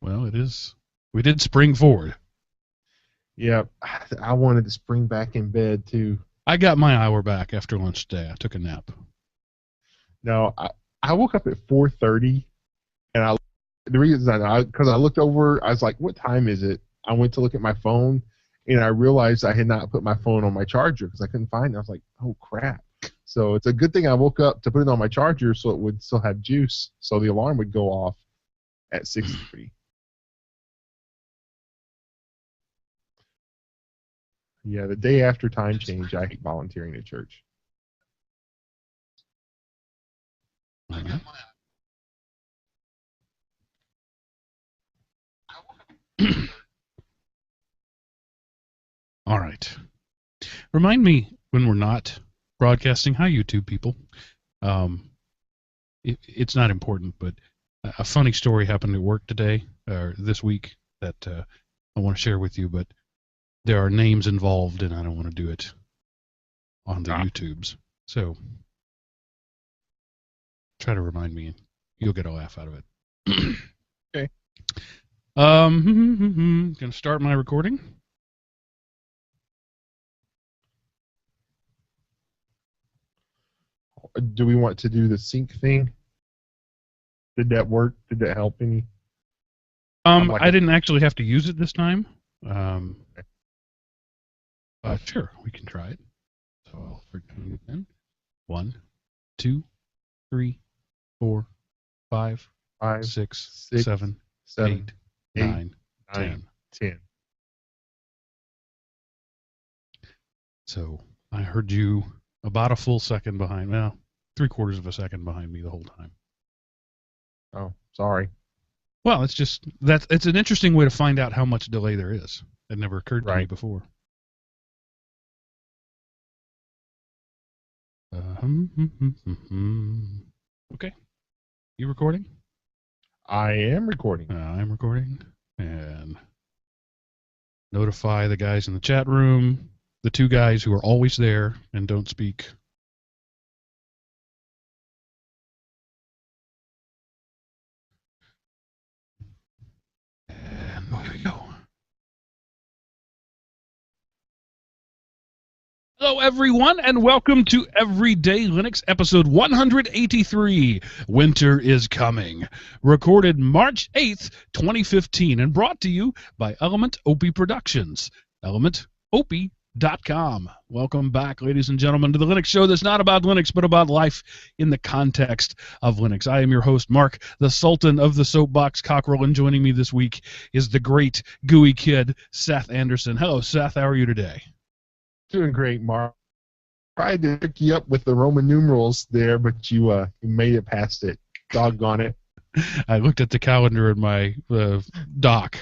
Well, it is. We did spring forward. Yeah, I wanted to spring back in bed too. I got my hour back after lunch today. I took a nap. No, I woke up at 4:30, and the reason because I looked over, I was like, "What time is it?" I went to look at my phone, and I realized I had not put my phone on my charger because I couldn't find it. I was like, "Oh crap!" So it's a good thing I woke up to put it on my charger so it would still have juice, so the alarm would go off at 6:30. Yeah, the day after time change, I hate volunteering at church. Mhm. All right. Remind me when we're not broadcasting. Hi, YouTube people. It's not important, but a funny story happened at work today or this week that I want to share with you. But there are names involved, and I don't want to do it on the YouTubes. So try to remind me, and you'll get a laugh out of it. Okay. Gonna start my recording. Do we want to do the sync thing? Did that work? Did that help any? I didn't actually have to use it this time. Sure, we can try it. So I'll return it then. 1, 2, 3, 4, 5, 6, 7, 8, 9, 10. So I heard you about a full second behind. Well, 3/4 of a second behind me the whole time. Oh, sorry. Well, it's an interesting way to find out how much delay there is. It never occurred to me before. Okay. You recording? I am recording. I'm recording. And notify the guys in the chat room, the 2 guys who are always there and don't speak. And here we go. Hello, everyone, and welcome to Everyday Linux, episode 183, Winter is Coming, recorded March 8th, 2015, and brought to you by Element OP Productions, elementop.com. Welcome back, ladies and gentlemen, to the Linux show that's not about Linux, but about life in the context of Linux. I am your host, Mark, the Sultan of the Soapbox Cockerel, and joining me this week is the great gooey kid, Seth Anderson. Hello, Seth. How are you today? Doing great, Mark. Tried to pick you up with the Roman numerals there, but you made it past it. Doggone it. I looked at the calendar in my dock.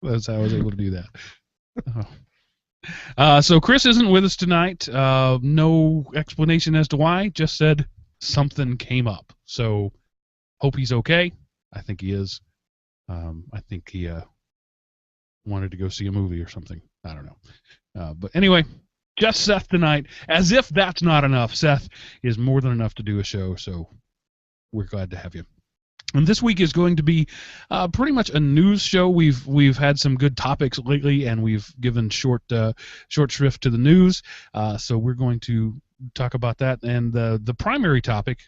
That's how I was able to do that. So Chris isn't with us tonight. No explanation as to why. Just said something came up. So hope he's okay. I think he is. I think he wanted to go see a movie or something. I don't know. But anyway, just Seth tonight. As if that's not enough, Seth is more than enough to do a show, so we're glad to have you. And this week is going to be pretty much a news show. We've had some good topics lately, and we've given short shrift to the news. So we're going to talk about that. And the primary topic,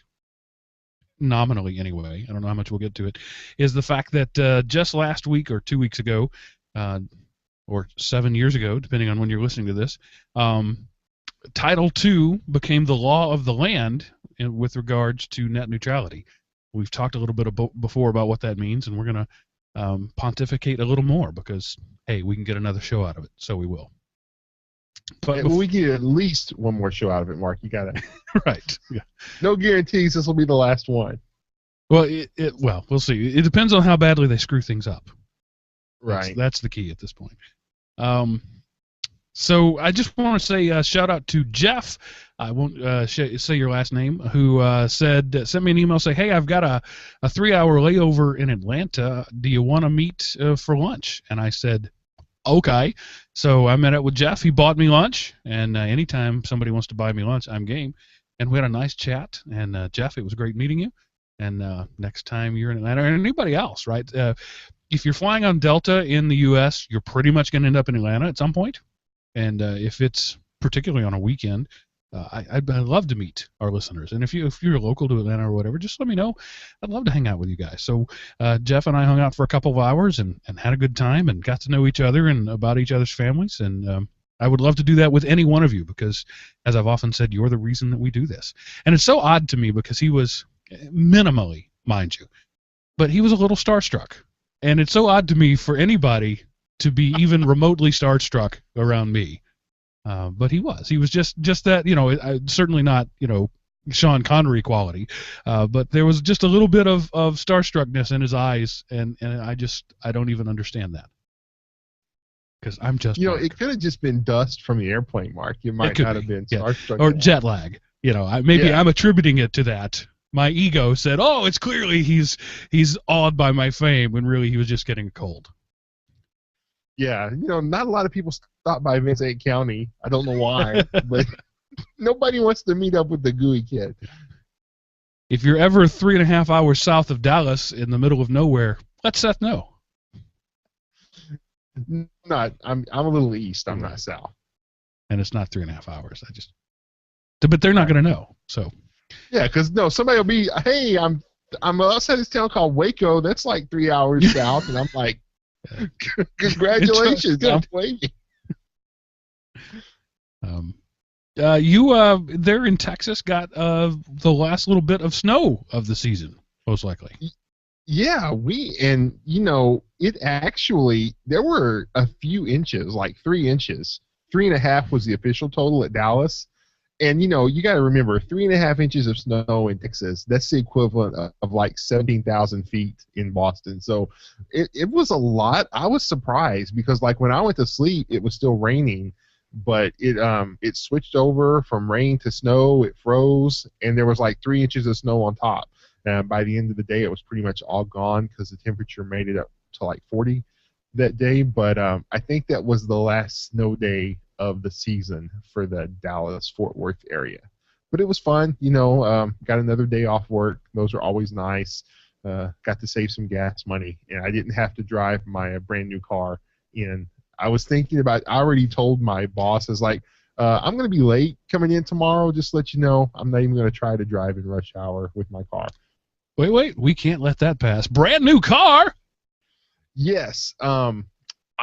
nominally anyway, I don't know how much we'll get to it, is the fact that just last week or 2 weeks ago, or 7 years ago, depending on when you're listening to this, Title II became the law of the land with regards to net neutrality. We've talked a little bit before about what that means, and we're going to pontificate a little more because, hey, we can get another show out of it, so we will. But we get at least one more show out of it, Mark. You got it. Right. Yeah. No guarantees this will be the last one. Well, well, we'll see. It depends on how badly they screw things up. Right. That's the key at this point. So I just want to say shout out to Jeff. I won't say your last name. Who sent me an email say, "Hey, I've got a 3-hour layover in Atlanta. Do you want to meet for lunch?" And I said, "Okay." So I met up with Jeff. He bought me lunch, and anytime somebody wants to buy me lunch, I'm game. And we had a nice chat. And Jeff, it was great meeting you. And next time you're in Atlanta, or anybody else, right? if you're flying on Delta in the U.S., you're pretty much going to end up in Atlanta at some point. And if it's particularly on a weekend, I'd love to meet our listeners. And if you're local to Atlanta or whatever, just let me know. I'd love to hang out with you guys. So Jeff and I hung out for a couple of hours and had a good time and got to know each other and about each other's families. And I would love to do that with any one of you because, as I've often said, you're the reason that we do this. And it's so odd to me because he was minimally, mind you, but he was a little starstruck. And it's so odd to me for anybody to be even remotely starstruck around me. But he was. He was just that, certainly not, Sean Connery quality. But there was just a little bit of starstruckness in his eyes, and I don't even understand that. Because I'm just Mark. It could have just been dust from the airplane, Mark. You might not have been starstruck. Or jet lag. I'm attributing it to that. My ego said, "Oh, it's clearly he's awed by my fame," when really he was just getting a cold. Yeah, not a lot of people stop by Vincent County. I don't know why, but nobody wants to meet up with the gooey kid. If you're ever 3.5 hours south of Dallas in the middle of nowhere, let Seth know. Not, I'm a little east. I'm not south. And it's not 3.5 hours. But they're not going to know. So. Yeah, because somebody will be, hey, I'm outside this town called Waco. That's like 3 hours south, and I'm like, congratulations, I'm waiting. You there in Texas got the last little bit of snow of the season, most likely. Yeah, it actually, there were a few inches, like 3 inches. 3.5 was the official total at Dallas. And, you got to remember, 3.5 inches of snow in Texas, that's the equivalent of like 17,000 feet in Boston. So it was a lot. I was surprised because, like, when I went to sleep, it was still raining, but it switched over from rain to snow. It froze, and there was like 3 inches of snow on top. By the end of the day, it was pretty much all gone because the temperature made it up to like 40 that day. But I think that was the last snow day of the season for the Dallas-Fort Worth area. But it was fun, got another day off work. Those are always nice. Got to save some gas money, and I didn't have to drive my brand new car in. I was thinking about, I already told my boss, I was like, I'm going to be late coming in tomorrow, just to let you know. I'm not even going to try to drive in rush hour with my car. Wait, we can't let that pass. Brand new car? Yes.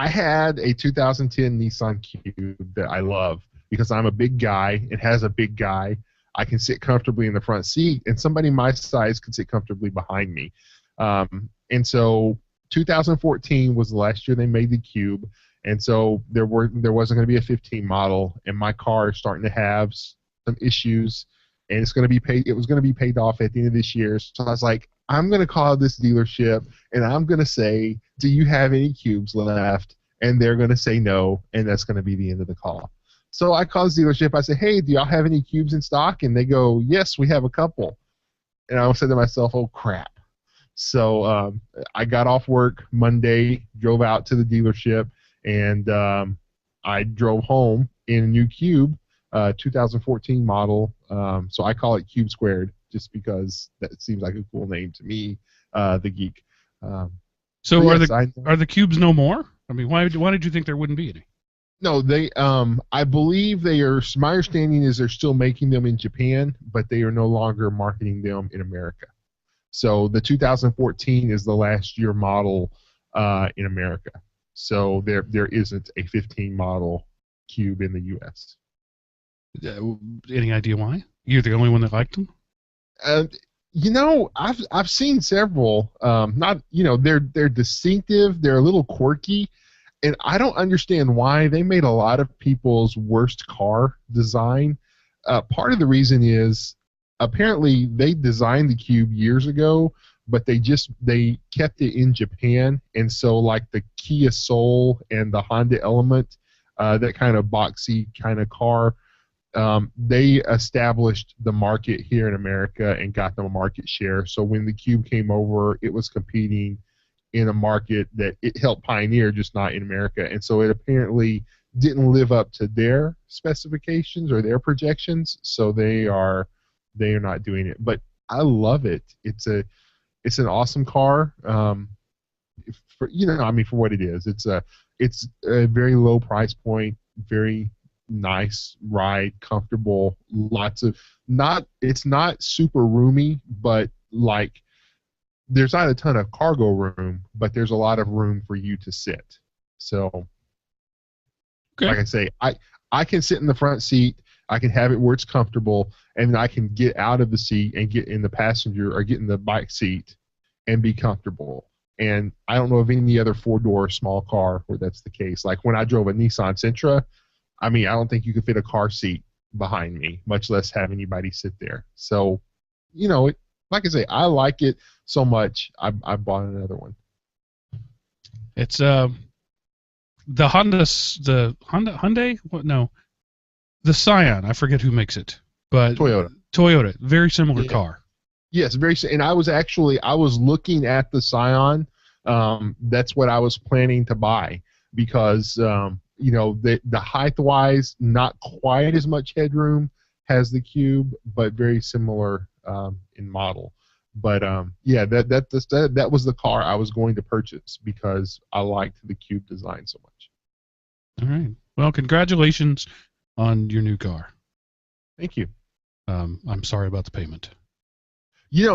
I had a 2010 Nissan Cube that I love because I'm a big guy. It has a big guy. I can sit comfortably in the front seat, and somebody my size could sit comfortably behind me. And so 2014 was the last year they made the Cube, and so there wasn't going to be a 15 model, and my car is starting to have some issues, and it was going to be paid off at the end of this year. So I was like, I'm going to call this dealership, and I'm going to say, do you have any Cubes left? And they're going to say no, and that's going to be the end of the call. So I call the dealership. I say, hey, do y'all have any Cubes in stock? And they go, yes, we have a couple. And I said to myself, oh, crap. So I got off work Monday, drove out to the dealership, and I drove home in a new Cube, 2014 model. So I call it Cube Squared just because that seems like a cool name to me, the geek. So are the Cubes no more? I mean, why did you think there wouldn't be any? No, they. I believe they are. My understanding is they're still making them in Japan, but they are no longer marketing them in America. So the 2014 is the last year model in America. So there isn't a 15 model Cube in the U.S. Any idea why? You're the only one that liked them? I've seen several. They're distinctive. They're a little quirky, and I don't understand why they made a lot of people's worst car design. Part of the reason is apparently they designed the Cube years ago, but they kept it in Japan, and so like the Kia Soul and the Honda Element, that kind of boxy kind of car. They established the market here in America and got them a market share. So when the Cube came over, it was competing in a market that it helped pioneer, just not in America. And so it apparently didn't live up to their specifications or their projections. So they are not doing it. But I love it. It's an awesome car. for for what it is. It's a very low price point, very nice ride, comfortable, lots of it's not super roomy, but like there's not a ton of cargo room, but there's a lot of room for you to sit. So like I say, I can sit in the front seat, I can have it where it's comfortable, and I can get out of the seat and get in the passenger or get in the bike seat and be comfortable. And I don't know of any other four-door small car where that's the case. Like when I drove a Nissan Sentra, I mean, I don't think you could fit a car seat behind me, much less have anybody sit there. So, like I say, I like it so much, I bought another one. It's the Hyundai? What? No, the Scion. I forget who makes it, but Toyota, very similar car. Yes, and I was looking at the Scion. That's what I was planning to buy because the height-wise, not quite as much headroom as the Cube, but very similar in model. But that was the car I was going to purchase because I liked the Cube design so much. All right. Well, congratulations on your new car. Thank you. I'm sorry about the payment.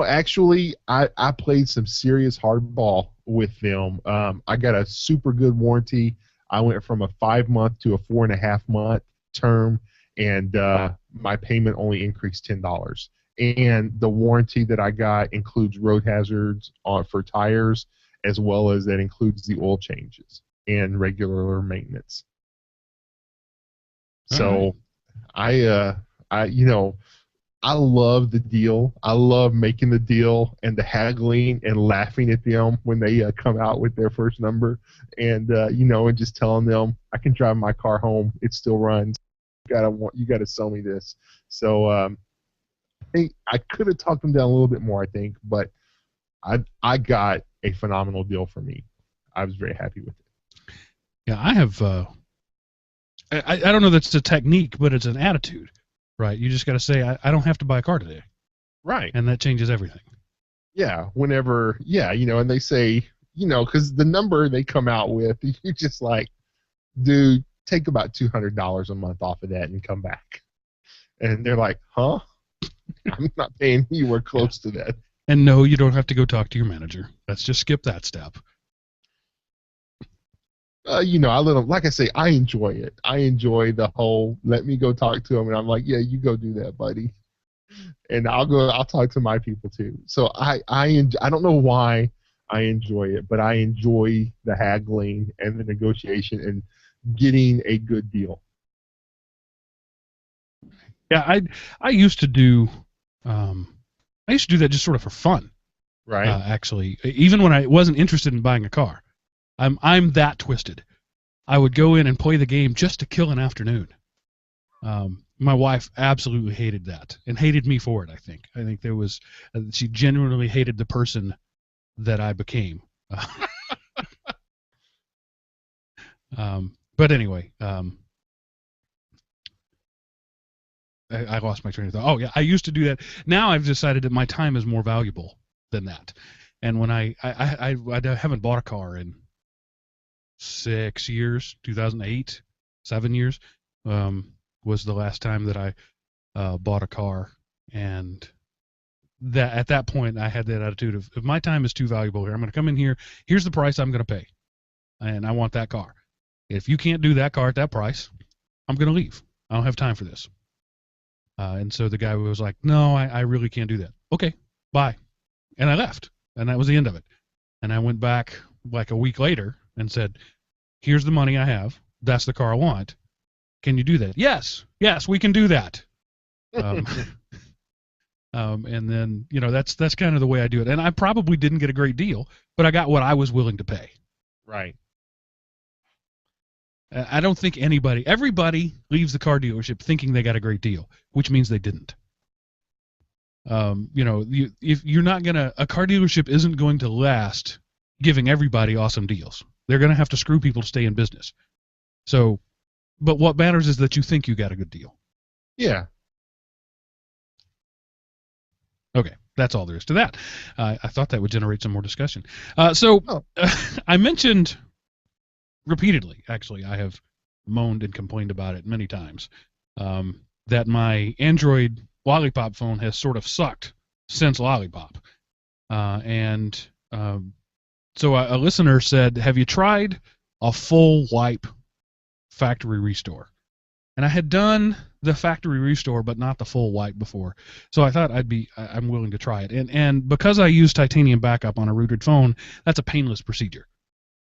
Actually, I played some serious hardball with them. I got a super good warranty. I went from a 5-month to a 4.5-month term, and my payment only increased $10. And the warranty that I got includes road hazards for tires, as well as that includes the oil changes and regular maintenance. So, I love the deal. I love making the deal and the haggling and laughing at them when they come out with their first number, and and just telling them I can drive my car home. It still runs. You gotta sell me this. So I think I could have talked them down a little bit more. I think, but I got a phenomenal deal for me. I was very happy with it. Yeah, I have. I don't know that's a technique, but it's an attitude. Right, you just got to say, I don't have to buy a car today. Right. And that changes everything. Yeah, whenever, and they say, because the number they come out with, you're just like, dude, take about $200 a month off of that and come back. And they're like, huh? I'm not paying anywhere close to that. And no, you don't have to go talk to your manager. Let's just skip that step. I let them, like I say, I enjoy it. I enjoy the whole, let me go talk to them. And I'm like, yeah, you go do that, buddy. And I'll talk to my people too. So I don't know why I enjoy it, but I enjoy the haggling and the negotiation and getting a good deal. Yeah, I used to do that just sort of for fun. Right. Actually, even when I wasn't interested in buying a car. I'm that twisted. I would go in and play the game just to kill an afternoon. My wife absolutely hated that and hated me for it. I think there was she genuinely hated the person that I became. But anyway, I lost my train of thought. Oh yeah, I used to do that. Now I've decided that my time is more valuable than that. And when I haven't bought a car in 6 years, 2008, 7 years, was the last time that I bought a car, and that at that point I had that attitude of if my time is too valuable here, I'm going to come in here. Here's the price I'm going to pay, and I want that car. If you can't do that car at that price, I'm going to leave. I don't have time for this. And so the guy was like, "No, I really can't do that." Okay, bye, and I left, and that was the end of it. And I went back like a week later and said, here's the money I have. That's the car I want. Can you do that? Yes, we can do that. And then, that's kind of the way I do it. And I probably didn't get a great deal, but I got what I was willing to pay. Right. I don't think everybody leaves the car dealership thinking they got a great deal, which means they didn't. If you're not a car dealership isn't going to last giving everybody awesome deals. They're going to have to screw people to stay in business. So, but what matters is that you think you got a good deal. Yeah. Okay. that's all there is to that. I thought that would generate some more discussion. I mentioned repeatedly, actually, I have moaned and complained about it many times, that my Android Lollipop phone has sort of sucked since Lollipop. So a listener said, have you tried a full wipe factory restore? And I had done the factory restore, but not the full wipe before. So I thought I'm willing to try it. And because I use Titanium Backup on a rooted phone, that's a painless procedure.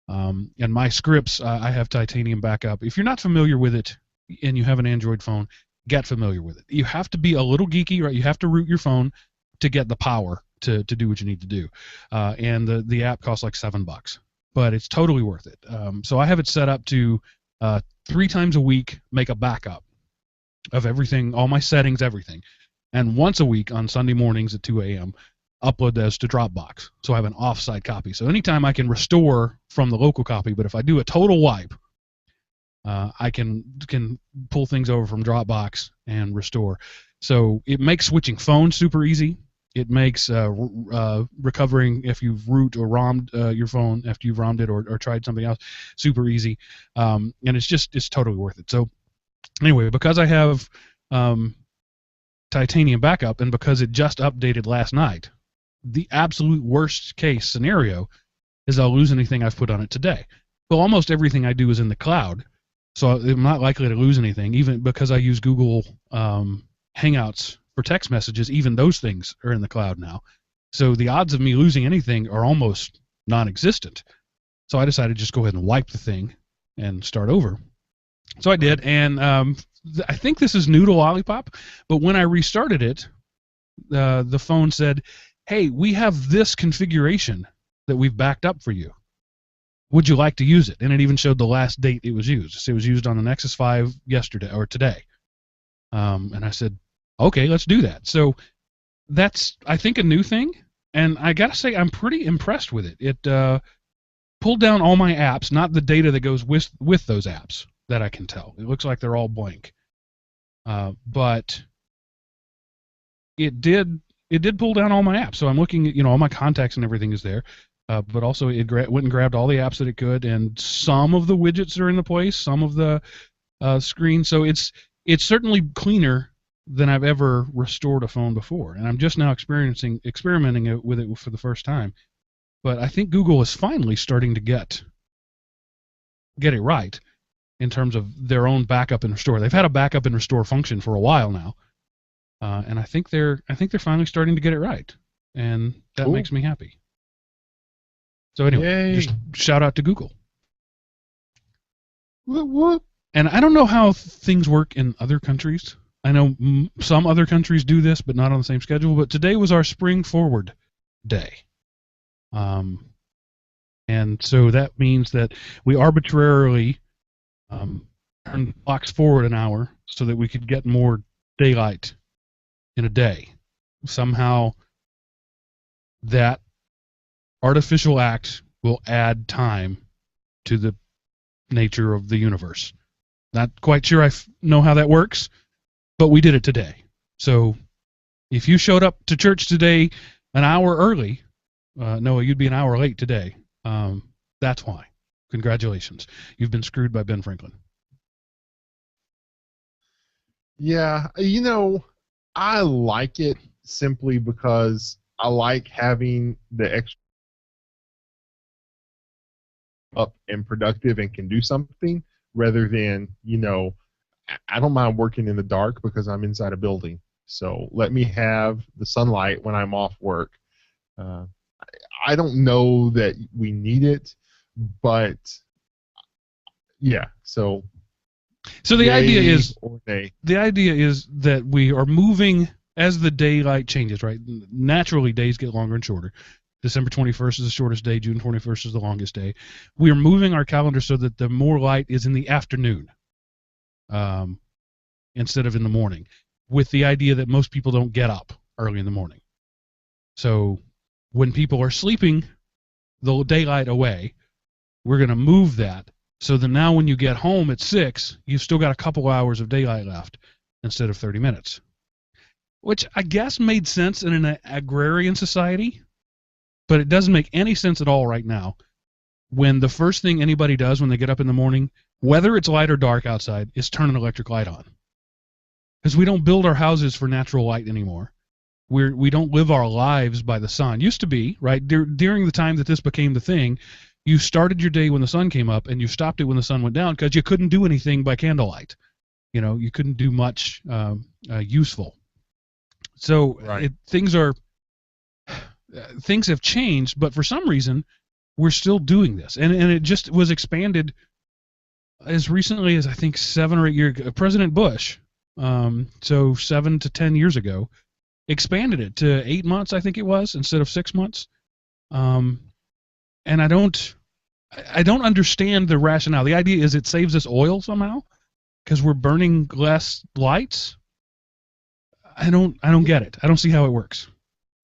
And my scripts, I have Titanium Backup. If you're not familiar with it and you have an Android phone, get familiar with it. You have to be a little geeky, right? You have to root your phone to get the power to do what you need to do. And the app costs like $7, but it's totally worth it. So I have it set up to 3 times a week make a backup of everything, all my settings, everything. And once a week on Sunday mornings at 2 a.m., upload those to Dropbox. So I have an offsite copy. So anytime I can restore from the local copy, but if I do a total wipe, I can pull things over from Dropbox and restore. So it makes switching phones super easy. It makes recovering if you've root or ROM'd your phone after you've ROM'd it or tried something else super easy. And it's totally worth it. So anyway, because I have Titanium Backup and because it just updated last night, the absolute worst case scenario is I'll lose anything I've put on it today. Well, almost everything I do is in the cloud, so I'm not likely to lose anything, even because I use Google Hangouts for text messages. Even those things are in the cloud now. So the odds of me losing anything are almost non-existent. So I decided to just go ahead and wipe the thing and start over. So I did, and I think this is new to Lollipop, but when I restarted it, the phone said, hey, we have this configuration that we've backed up for you. Would you like to use it? And it even showed the last date it was used. So it was used on the Nexus 5 yesterday or today. And I said, okay, let's do that. So that's, I think, a new thing. And I got to say, I'm pretty impressed with it. It pulled down all my apps, not the data that goes with those apps that I can tell. It looks like they're all blank. But it did pull down all my apps. So I'm looking at, all my contacts and everything is there. But also it went and grabbed all the apps that it could, and some of the widgets are in the place, some of the screens. So it's certainly cleaner than I've ever restored a phone before, and I'm just now experimenting with it for the first time. But I think Google is finally starting to get it right in terms of their own backup and restore. They've had a backup and restore function for a while now, and I think they're finally starting to get it right, and that makes me happy. So anyway, just shout out to Google. What? And I don't know how things work in other countries. I know some other countries do this, but not on the same schedule. But today was our Spring Forward Day. And so that means that we arbitrarily turned clocks forward an hour so that we could get more daylight in a day. Somehow that artificial act will add time to the nature of the universe. Not quite sure I know how that works, but we did it today. So if you showed up to church today an hour early, Noah, you'd be an hour late today. That's why. Congratulations. You've been screwed by Ben Franklin. Yeah, I like it simply because I like having the extra up and productive and can do something rather than, I don't mind working in the dark because I'm inside a building. So let me have the sunlight when I'm off work. I don't know that we need it, but yeah, so the idea is that we are moving as the daylight changes, right? Naturally, days get longer and shorter. December 21st is the shortest day. June 21st is the longest day. We are moving our calendar so that the more light is in the afternoon instead of in the morning, with the idea that most people don't get up early in the morning. So when people are sleeping the daylight away, we're going to move that so that now when you get home at 6, you've still got a couple hours of daylight left instead of 30 minutes. which I guess made sense in an agrarian society, but it doesn't make any sense at all right now when the first thing anybody does when they get up in the morning, whether it's light or dark outside, is turn an electric light on. Because we don't build our houses for natural light anymore. We don't live our lives by the sun. Used to be, right? During the time that this became the thing, you started your day when the sun came up and you stopped it when the sun went down because you couldn't do anything by candlelight. You couldn't do much useful. So Right. things have changed, but for some reason, we're still doing this. And it just was expanded as recently as I think 7 or 8 years ago. President Bush, so 7 to 10 years ago, expanded it to 8 months, I think it was, instead of 6 months. And I don't understand the rationale. The idea is it saves us oil somehow because we're burning less lights. I don't get it. I don't see how it works.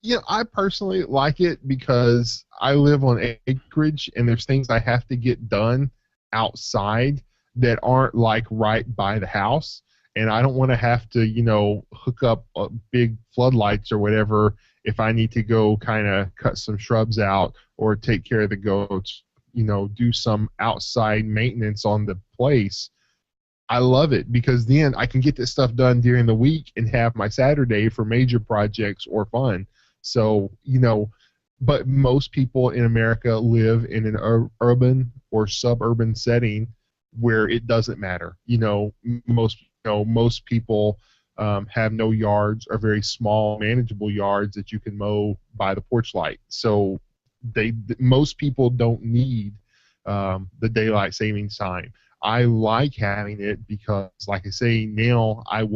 Yeah, I personally like it because I live on acreage and there's things I have to get done outside that aren't like right by the house. And I don't want to have to, hook up big floodlights or whatever if I need to go kind of cut some shrubs out or take care of the goats, do some outside maintenance on the place. I love it because then I can get this stuff done during the week and have my Saturday for major projects or fun. So, but most people in America live in an urban or suburban setting where it doesn't matter. Most people have no yards or very small, manageable yards that you can mow by the porch light. So most people don't need the daylight savings time. I like having it because, like I say, now I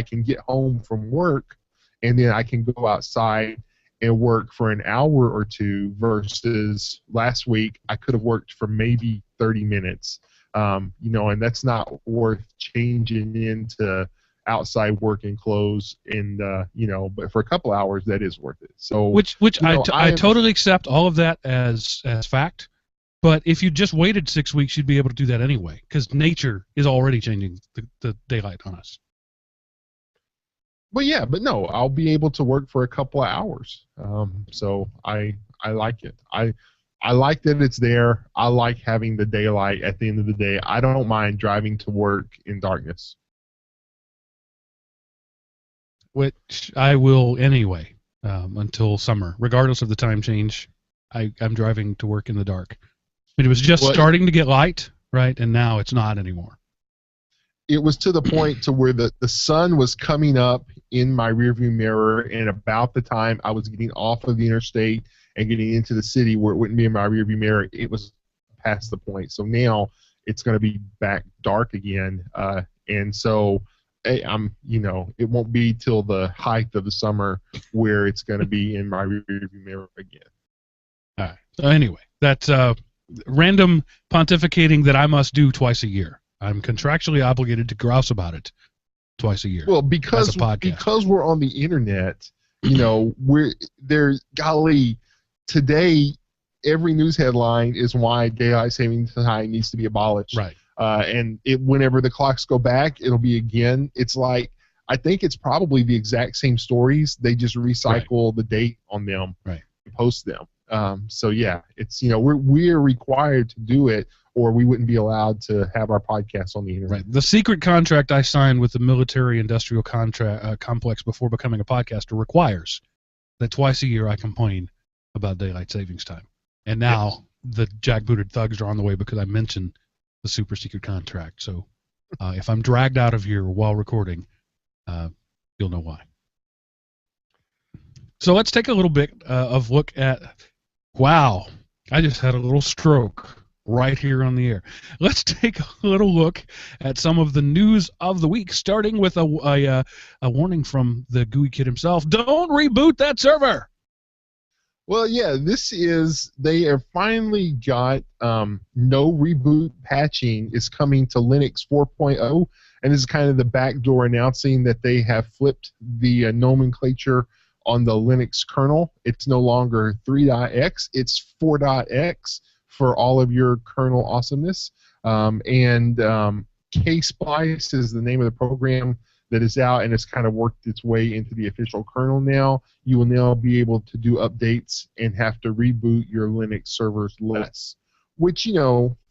can get home from work and then I can go outside and work for an hour or two versus last week I could have worked for maybe 30 minutes. And that's not worth changing into outside working clothes and, but for a couple hours that is worth it. So which I totally accept all of that as fact. But if you just waited 6 weeks, you'd be able to do that anyway, because nature is already changing the daylight on us. But no, I'll be able to work for a couple of hours. So I like it. I like that it's there. I like having the daylight at the end of the day. I don't mind driving to work in darkness. Which I will anyway, until summer. Regardless of the time change, I'm driving to work in the dark. It was just starting to get light, right? And now it's not anymore. It was to the point to where the sun was coming up in my rearview mirror, and about the time I was getting off of the interstate and getting into the city where it wouldn't be in my rearview mirror, it was past the point. So now it's going to be back dark again, and so it won't be till the height of the summer where it's going to be in my rearview mirror again. All right. So anyway, that's random pontificating that I must do twice a year. I'm contractually obligated to grouse about it twice a year. Well, because we're on the internet, we're there. Golly, today every news headline is why daylight savings time needs to be abolished. Right. And whenever the clocks go back, it'll be again. It's like I think it's probably the exact same stories. They just recycle the date on them, right, and post them. So yeah, it's we're required to do it, or we wouldn't be allowed to have our podcast on the internet. Right. The secret contract I signed with the military-industrial complex before becoming a podcaster requires that twice a year I complain about daylight savings time. And now the jackbooted thugs are on the way because I mentioned the super secret contract. So if I'm dragged out of here while recording, you'll know why. So let's take a little bit of look at. Wow, I just had a little stroke right here on the air. Let's take a little look at some of the news of the week, starting with a warning from the GUI kid himself. Don't reboot that server! Well, yeah, they have finally got no reboot patching is coming to Linux 4.0, and this is kind of the backdoor announcing that they have flipped the nomenclature on the Linux kernel. It's no longer 3.x, it's 4.x for all of your kernel awesomeness. And KSplice is the name of the program that is out and it's kind of worked its way into the official kernel now. You will now be able to do updates and have to reboot your Linux servers less, which,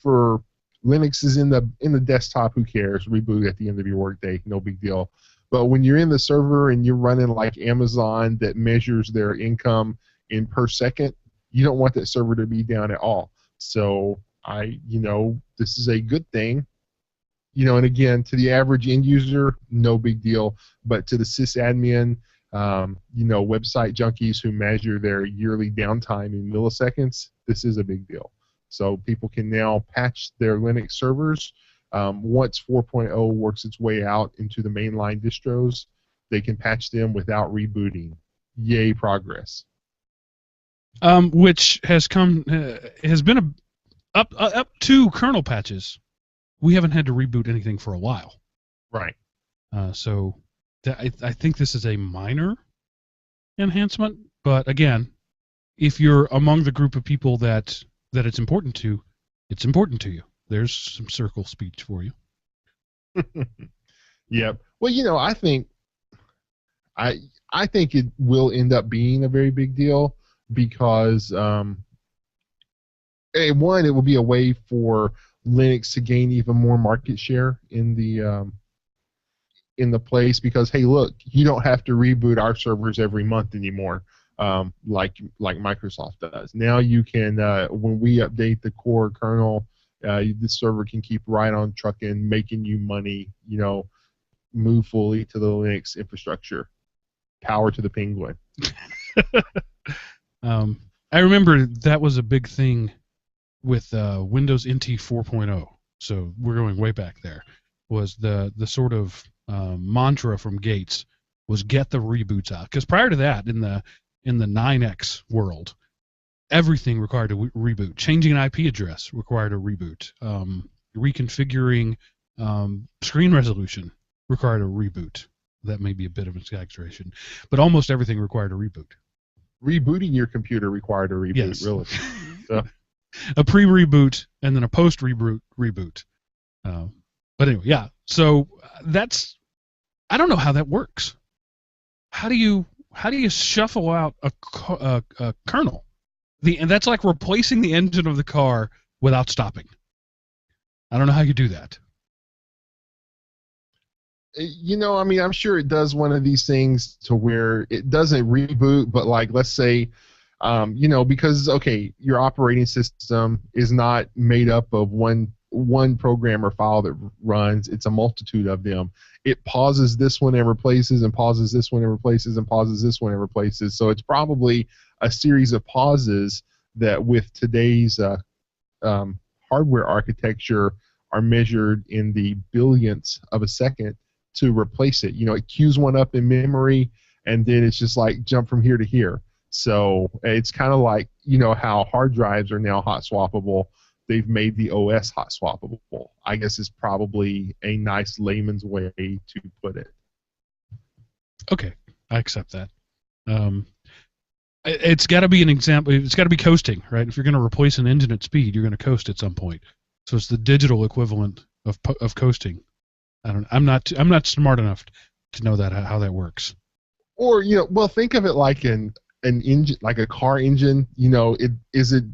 for Linux is in the desktop, who cares? Reboot at the end of your workday, no big deal. But when you're in the server and you're running like Amazon that measures their income in per second, you don't want that server to be down at all. So this is a good thing. And again, to the average end user, no big deal. But to the sysadmin, website junkies who measure their yearly downtime in milliseconds, this is a big deal. So people can now patch their Linux servers. Once 4.0 works its way out into the mainline distros, they can patch them without rebooting. Yay, progress. Which has been up to kernel patches. We haven't had to reboot anything for a while. Right. So I think this is a minor enhancement, but again, if you're among the group of people that it's important to, it's important to you. There's some circle speech for you. Yep. Well, I think it will end up being a very big deal because one, it will be a way for Linux to gain even more market share in the place because, hey, look, you don't have to reboot our servers every month anymore, like Microsoft does. Now you can, when we update the core kernel, the server can keep right on trucking, making you money. Move fully to the Linux infrastructure. Power to the penguin. I remember that was a big thing with Windows NT 4.0, so we're going way back there, was the sort of mantra from Gates was get the reboots out. Because prior to that, in the 9X world, everything required a reboot. Changing an IP address required a reboot. Reconfiguring screen resolution required a reboot. That may be a bit of an exaggeration, but almost everything required a reboot. Rebooting your computer required a reboot, yes. Really. So. A pre-reboot and then a post-reboot. But anyway, yeah. So I don't know how that works. How do you shuffle out a kernel? And that's like replacing the engine of the car without stopping. I don't know how you do that. I'm sure it does one of these things to where it doesn't reboot, but like, let's say, because, okay, your operating system is not made up of one program or file that runs. It's a multitude of them. It pauses this one and replaces, and pauses this one and replaces, and pauses this one and replaces. So it's probably a series of pauses that with today's hardware architecture are measured in the billionths of a second to replace it. It queues one up in memory, and then it's just like jump from here to here. So it's kind of like, how hard drives are now hot swappable. They've made the OS hot swappable. I guess is probably a nice layman's way to put it. Okay, I accept that. It's got to be an example. It's got to be coasting, right? If you're going to replace an engine at speed, you're going to coast at some point. So it's the digital equivalent of coasting. I'm not smart enough to know how that works. Or think of it like an engine, like a car engine. Is it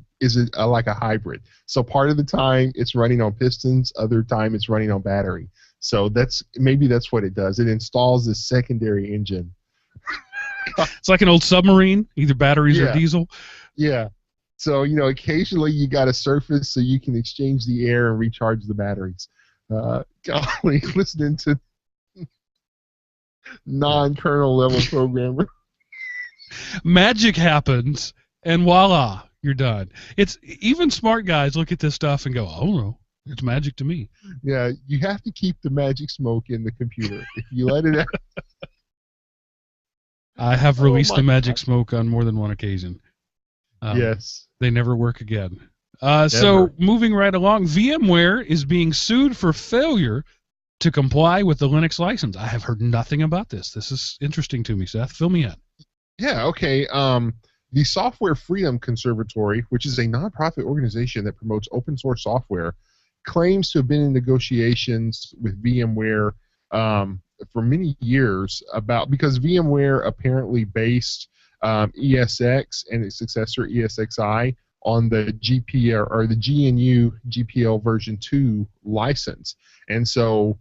like a hybrid? So part of the time it's running on pistons, other time it's running on battery. So that's what it does. It installs this secondary engine. It's like an old submarine, either batteries or diesel. Yeah. So occasionally you got a surface so you can exchange the air and recharge the batteries. Golly, listening to non-kernel level programmer. Magic happens, and voila, you're done. It's even smart guys look at this stuff and go, "Oh no, it's magic to me." Yeah, you have to keep the magic smoke in the computer. If you let it out. I have released the magic smoke on more than one occasion. Yes. They never work again. So moving right along, VMware is being sued for failure to comply with the Linux license. I have heard nothing about this. This is interesting to me, Seth. Fill me in. Yeah, okay. The Software Freedom Conservatory, which is a nonprofit organization that promotes open source software, claims to have been in negotiations with VMware for many years about, because VMware apparently based ESX and its successor ESXi on the GPL or the GNU GPL version 2 license. And so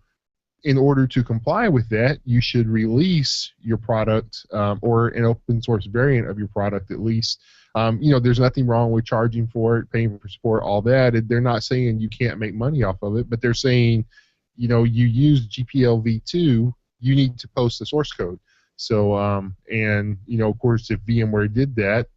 in order to comply with that, you should release your product or an open source variant of your product at least. There's nothing wrong with charging for it, paying for support, all that. They're not saying you can't make money off of it, but they're saying, you use GPL v2, you need to post the source code. So, of course, if VMware did that,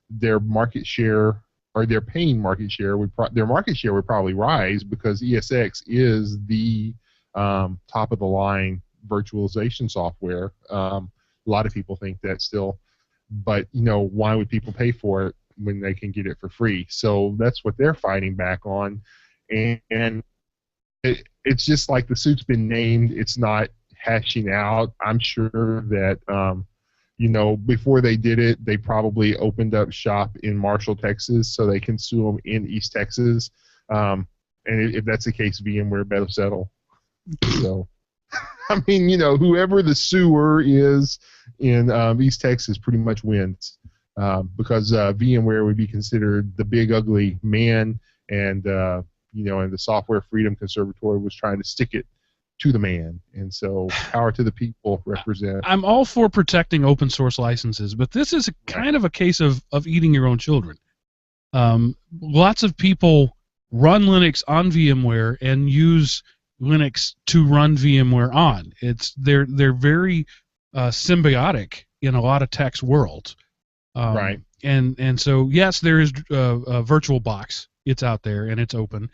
their market share or their paying market share would probably rise, because ESX is the top of the line virtualization software. A lot of people think that still, but why would people pay for it when they can get it for free? So that's what they're fighting back on, and it's just like the suit's been named. It's not hashing out. I'm sure that before they did it, they probably opened up shop in Marshall, Texas, so they can sue them in East Texas. And if that's the case, VMware better settle. So, I mean, whoever the suer is in East Texas pretty much wins, because VMware would be considered the big ugly man, and and the Software Freedom Conservatory was trying to stick it to the man. And so, power to the people represent. I'm all for protecting open source licenses, but this is kind of a case of eating your own children. Lots of people run Linux on VMware and use Linux to run VMware on. They're very symbiotic in a lot of tech's worlds. Right. And so yes, there is a VirtualBox. It's out there and it's open.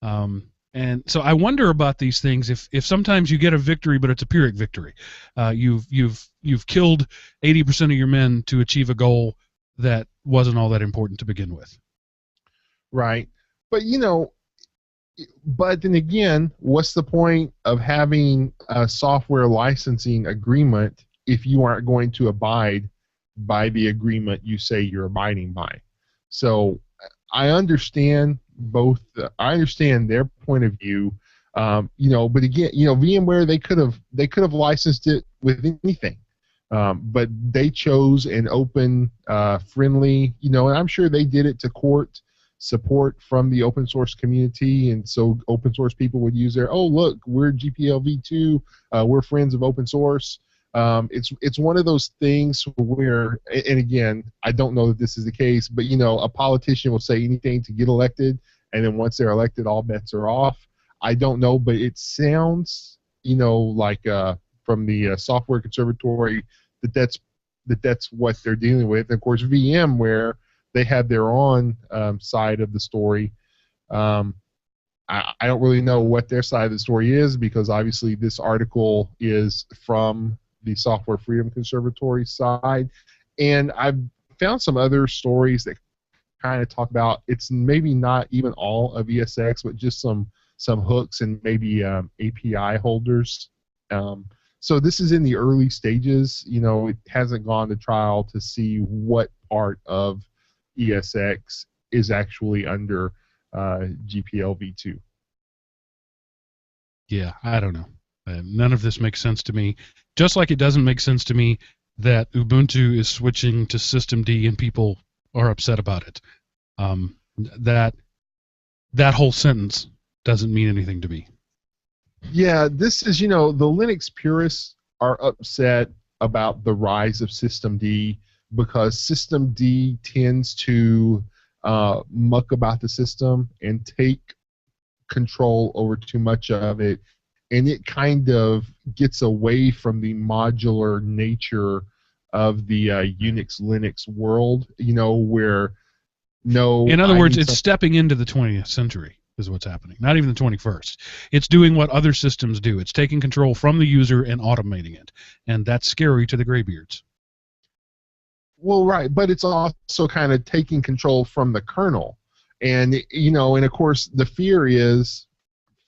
And so I wonder about these things. If sometimes you get a victory, but it's a Pyrrhic victory, you've killed 80% of your men to achieve a goal that wasn't all that important to begin with. Right. But but then again, what's the point of having a software licensing agreement if you aren't going to abide by the agreement you say you're abiding by? So I understand I understand their point of view, but again, VMware, they could have licensed it with anything, but they chose an open, friendly, and I'm sure they did it to court support from the open source community, and so open source people would use their, oh look, we're GPL v2, we're friends of open source. It's one of those things where, and again, I don't know that this is the case, but a politician will say anything to get elected, and then once they're elected, all bets are off. I don't know, but it sounds, like from the Software Conservatory that's what they're dealing with. And of course, VMware, they have their own side of the story. I don't really know what their side of the story is, because obviously this article is from the Software Freedom Conservatory side, and I've found some other stories that kind of talk about it's maybe not even all of ESX, but just some hooks and maybe API holders. So this is in the early stages. It hasn't gone to trial to see what part of ESX is actually under GPL v2. Yeah, I don't know. None of this makes sense to me. Just like it doesn't make sense to me that Ubuntu is switching to systemd and people are upset about it. That whole sentence doesn't mean anything to me. Yeah, this is, the Linux purists are upset about the rise of systemd, because systemd tends to muck about the system and take control over too much of it, and it kind of gets away from the modular nature of the Unix Linux world, where in other words, it's stepping into the 20th century is what's happening. Not even the 21st. It's doing what other systems do. It's taking control from the user and automating it, and that's scary to the graybeards. Well, right, but it's also kind of taking control from the kernel. And, and of course, the fear is,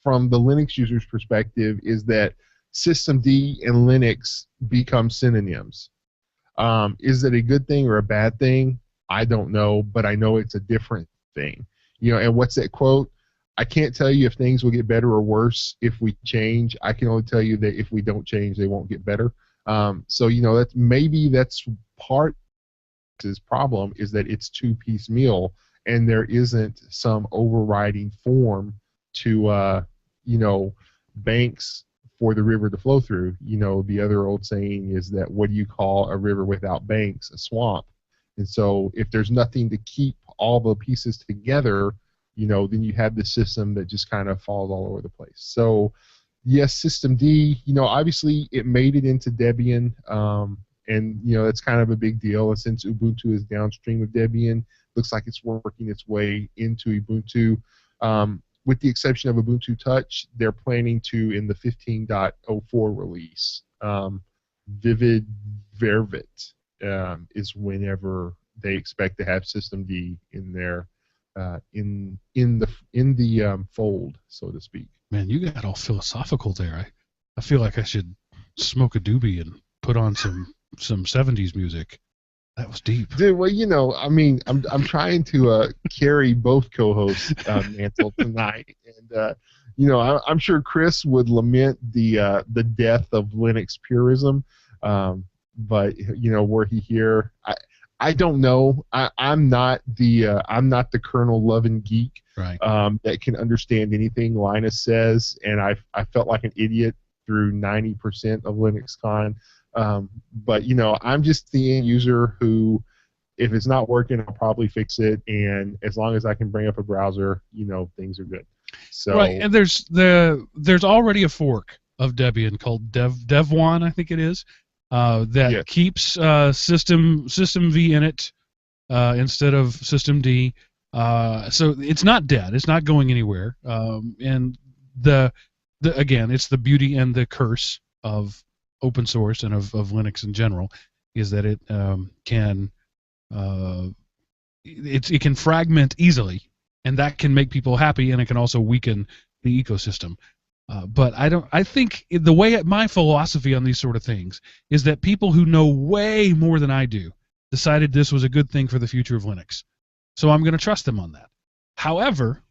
from the Linux user's perspective, is that systemd and Linux become synonyms. Is it a good thing or a bad thing? I don't know, but I know it's a different thing. And what's that quote? I can't tell you if things will get better or worse if we change. I can only tell you that if we don't change, they won't get better. So that's part of this problem, is that it's too piecemeal and there isn't some overriding form to banks for the river to flow through. The other old saying is that, what do you call a river without banks? A swamp. And so if there's nothing to keep all the pieces together, then you have this system that just kind of falls all over the place. So yes, System D, obviously it made it into Debian, and it's kind of a big deal. And since Ubuntu is downstream of Debian, looks like it's working its way into Ubuntu. With the exception of Ubuntu Touch, they're planning to, in the 15.04 release, Vivid Vervet is whenever they expect to have System D in their in the fold, so to speak. Man, you got all philosophical there. I feel like I should smoke a doobie and put on some 70s music. That was deep. Dude, well, I'm trying to carry both co-hosts mantle tonight, and I'm sure Chris would lament the death of Linux purism, but were he here, I don't know. I'm not the kernel loving geek, right, that can understand anything Linus says, and I felt like an idiot through 90% of LinuxCon. But I'm just the end user who, if it's not working, I'll probably fix it, and as long as I can bring up a browser, things are good. So right, and there's already a fork of Debian called Devuan, I think it is, that keeps System V in it instead of System D. So it's not dead. It's not going anywhere. And again, it's the beauty and the curse of open source and of Linux in general, is that it can fragment easily, and that can make people happy, and it can also weaken the ecosystem. But I think my philosophy on these sort of things is that people who know way more than I do decided this was a good thing for the future of Linux. So I'm going to trust them on that. However,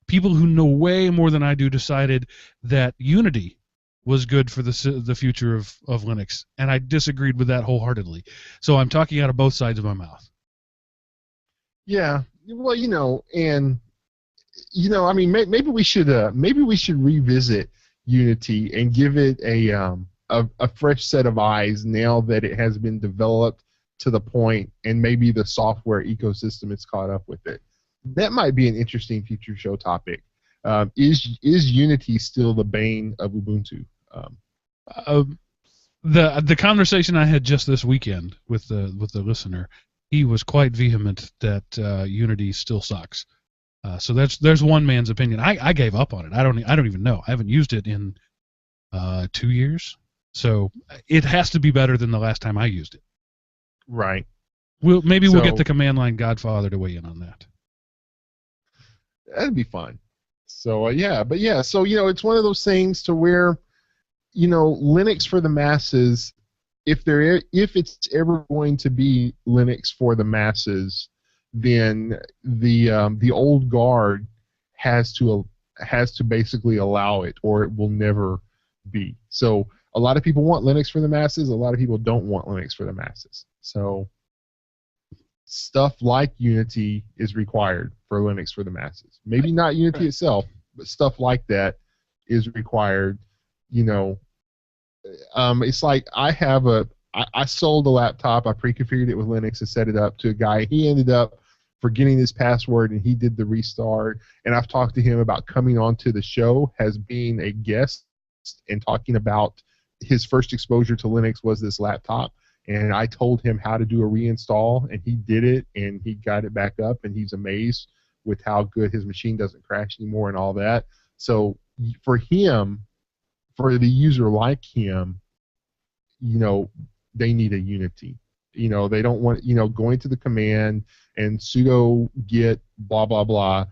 people who know way more than I do decided that Unity was good for the future of Linux, and I disagreed with that wholeheartedly. So I'm talking out of both sides of my mouth. Yeah, well, and maybe we should revisit Unity and give it a fresh set of eyes now that it has been developed to the point, and maybe the software ecosystem is caught up with it. That might be an interesting future show topic. Is Unity still the bane of Ubuntu? The conversation I had just this weekend with the listener, he was quite vehement that Unity still sucks. So there's one man's opinion. I gave up on it. I don't even know. I haven't used it in 2 years. So it has to be better than the last time I used it. Right. We'll get the command line godfather to weigh in on that. That'd be fun. So so it's one of those things to where Linux for the masses, if it's ever going to be Linux for the masses, then the old guard has to basically allow it, or it will never be. So a lot of people want Linux for the masses. A lot of people don't want Linux for the masses. So stuff like Unity is required for Linux for the masses. Maybe not Unity itself, but stuff like that is required. It's like I sold a laptop. I pre-configured it with Linux and set it up to a guy. He ended up forgetting his password, and he did the restart. And I've talked to him about coming onto the show as being a guest and talking about his first exposure to Linux was this laptop. And I told him how to do a reinstall, and he did it, and he got it back up, and he's amazed with how good his machine doesn't crash anymore and all that. So for him, for the user like him, they need a Unity. They don't want, going to the command and sudo git blah, blah, blah,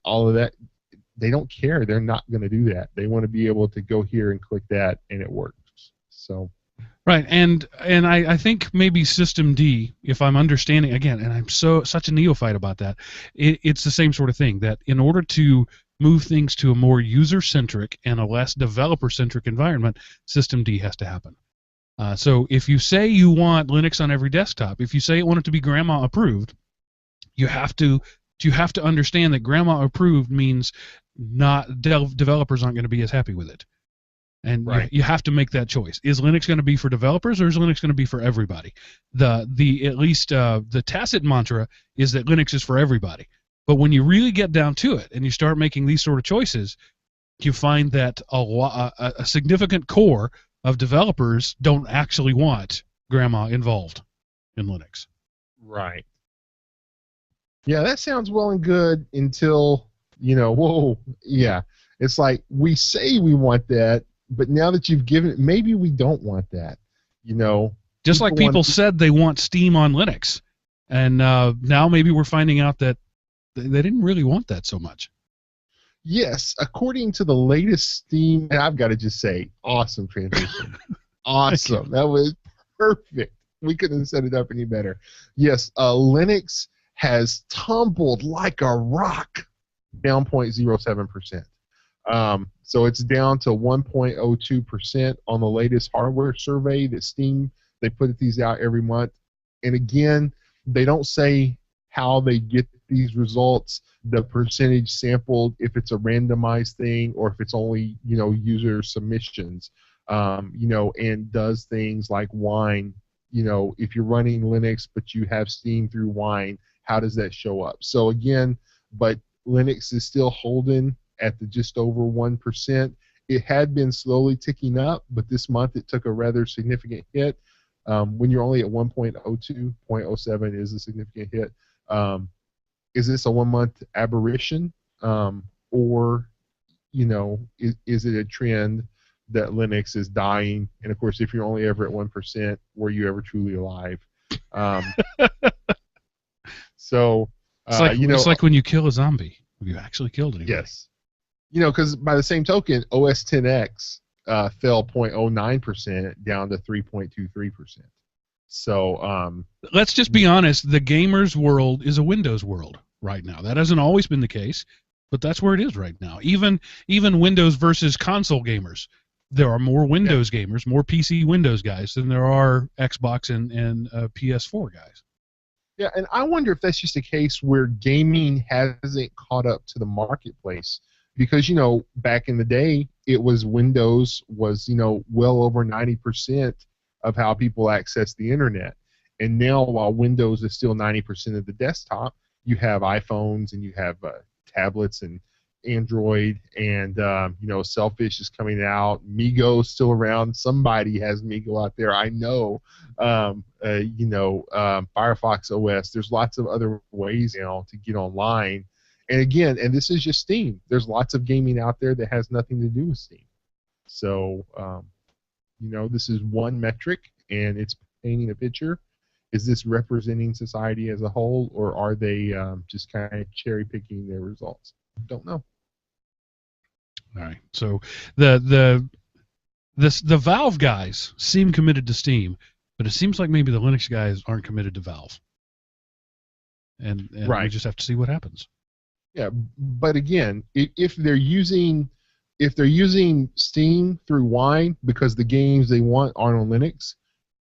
all of that. They don't care. They're not going to do that. They want to be able to go here and click that, and it works. So. Right, and I think maybe System D, if I'm understanding again, and I'm such a neophyte about that, it's the same sort of thing, that in order to move things to a more user-centric and a less developer-centric environment, Systemd has to happen. So if you say you want Linux on every desktop, if you say you want it to be grandma approved, you have to understand that grandma approved means not developers aren't going to be as happy with it. And Right. you have to make that choice. Is Linux going to be for developers, or is Linux going to be for everybody? The tacit mantra is that Linux is for everybody. But when you really get down to it and you start making these sort of choices, you find that a significant core of developers don't actually want grandma involved in Linux. Right. Yeah, that sounds well and good until, whoa, yeah. It's like we say we want that, but now that you've given it, maybe we don't want that, Just like people said they want Steam on Linux. And now maybe we're finding out that they didn't really want that so much. Yes, according to the latest Steam, and I've got to just say, awesome transition. Awesome. That was perfect. We couldn't have set it up any better. Yes, Linux has tumbled like a rock, down 0.07%. So it's down to 1.02% on the latest hardware survey that Steam, they put these out every month. And again, they don't say how they get these results, the percentage sampled, if it's a randomized thing or if it's only, user submissions, and does things like Wine. If you're running Linux but you have Steam through Wine, how does that show up? So again, but Linux is still holding at the just over 1%. It had been slowly ticking up, but this month it took a rather significant hit. When you're only at 1.02, 0.07 is a significant hit. Is this a 1 month aberration, or is it a trend that Linux is dying? And of course, if you're only ever at 1%, were you ever truly alive? So it's like when you kill a zombie. Have you actually killed anybody? Yes. Because by the same token, OS X fell 0.09% down to 3.23%. So let's just be honest. The gamers' world is a Windows world right now. That hasn't always been the case, but that's where it is right now. Even Windows versus console gamers. There are more Windows gamers, more PC Windows guys than there are Xbox and PS4 guys. Yeah, and I wonder if that's just a case where gaming hasn't caught up to the marketplace. Because, back in the day, it was Windows was, well over 90% of how people access the internet. And now, while Windows is still 90% of the desktop, you have iPhones and you have tablets and Android, and Selfish is coming out. Migo's still around. Somebody has Migo out there, I know. Firefox OS. There's lots of other ways now to get online. And again, and this is just Steam. There's lots of gaming out there that has nothing to do with Steam. So, this is one metric, and it's painting a picture. Is this representing society as a whole, or are they just kind of cherry picking their results? Don't know. All right. So the Valve guys seem committed to Steam, but it seems like maybe the Linux guys aren't committed to Valve. And right. We just have to see what happens. Yeah, but again, if they're using Steam through Wine because the games they want aren't on Linux,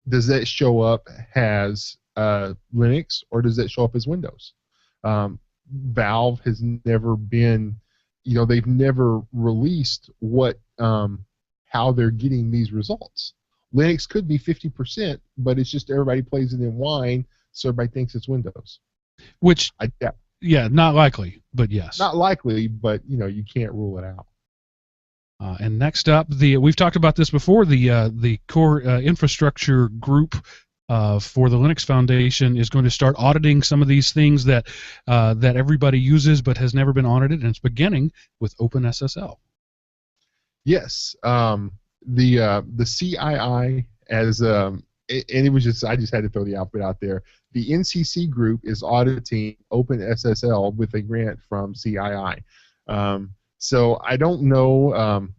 does that show up as Linux, or does that show up as Windows? Valve has never been, they've never released how they're getting these results. Linux could be 50%, but it's just everybody plays it in Wine, so everybody thinks it's Windows. Which, yeah, not likely, but yes. Not likely, but you can't rule it out. And next up, we've talked about this before. The core infrastructure group for the Linux Foundation is going to start auditing some of these things that everybody uses but has never been audited, and it's beginning with OpenSSL. Yes, the CII and it was just, I just had to throw the output out there. The NCC group is auditing OpenSSL with a grant from CII. So I don't know,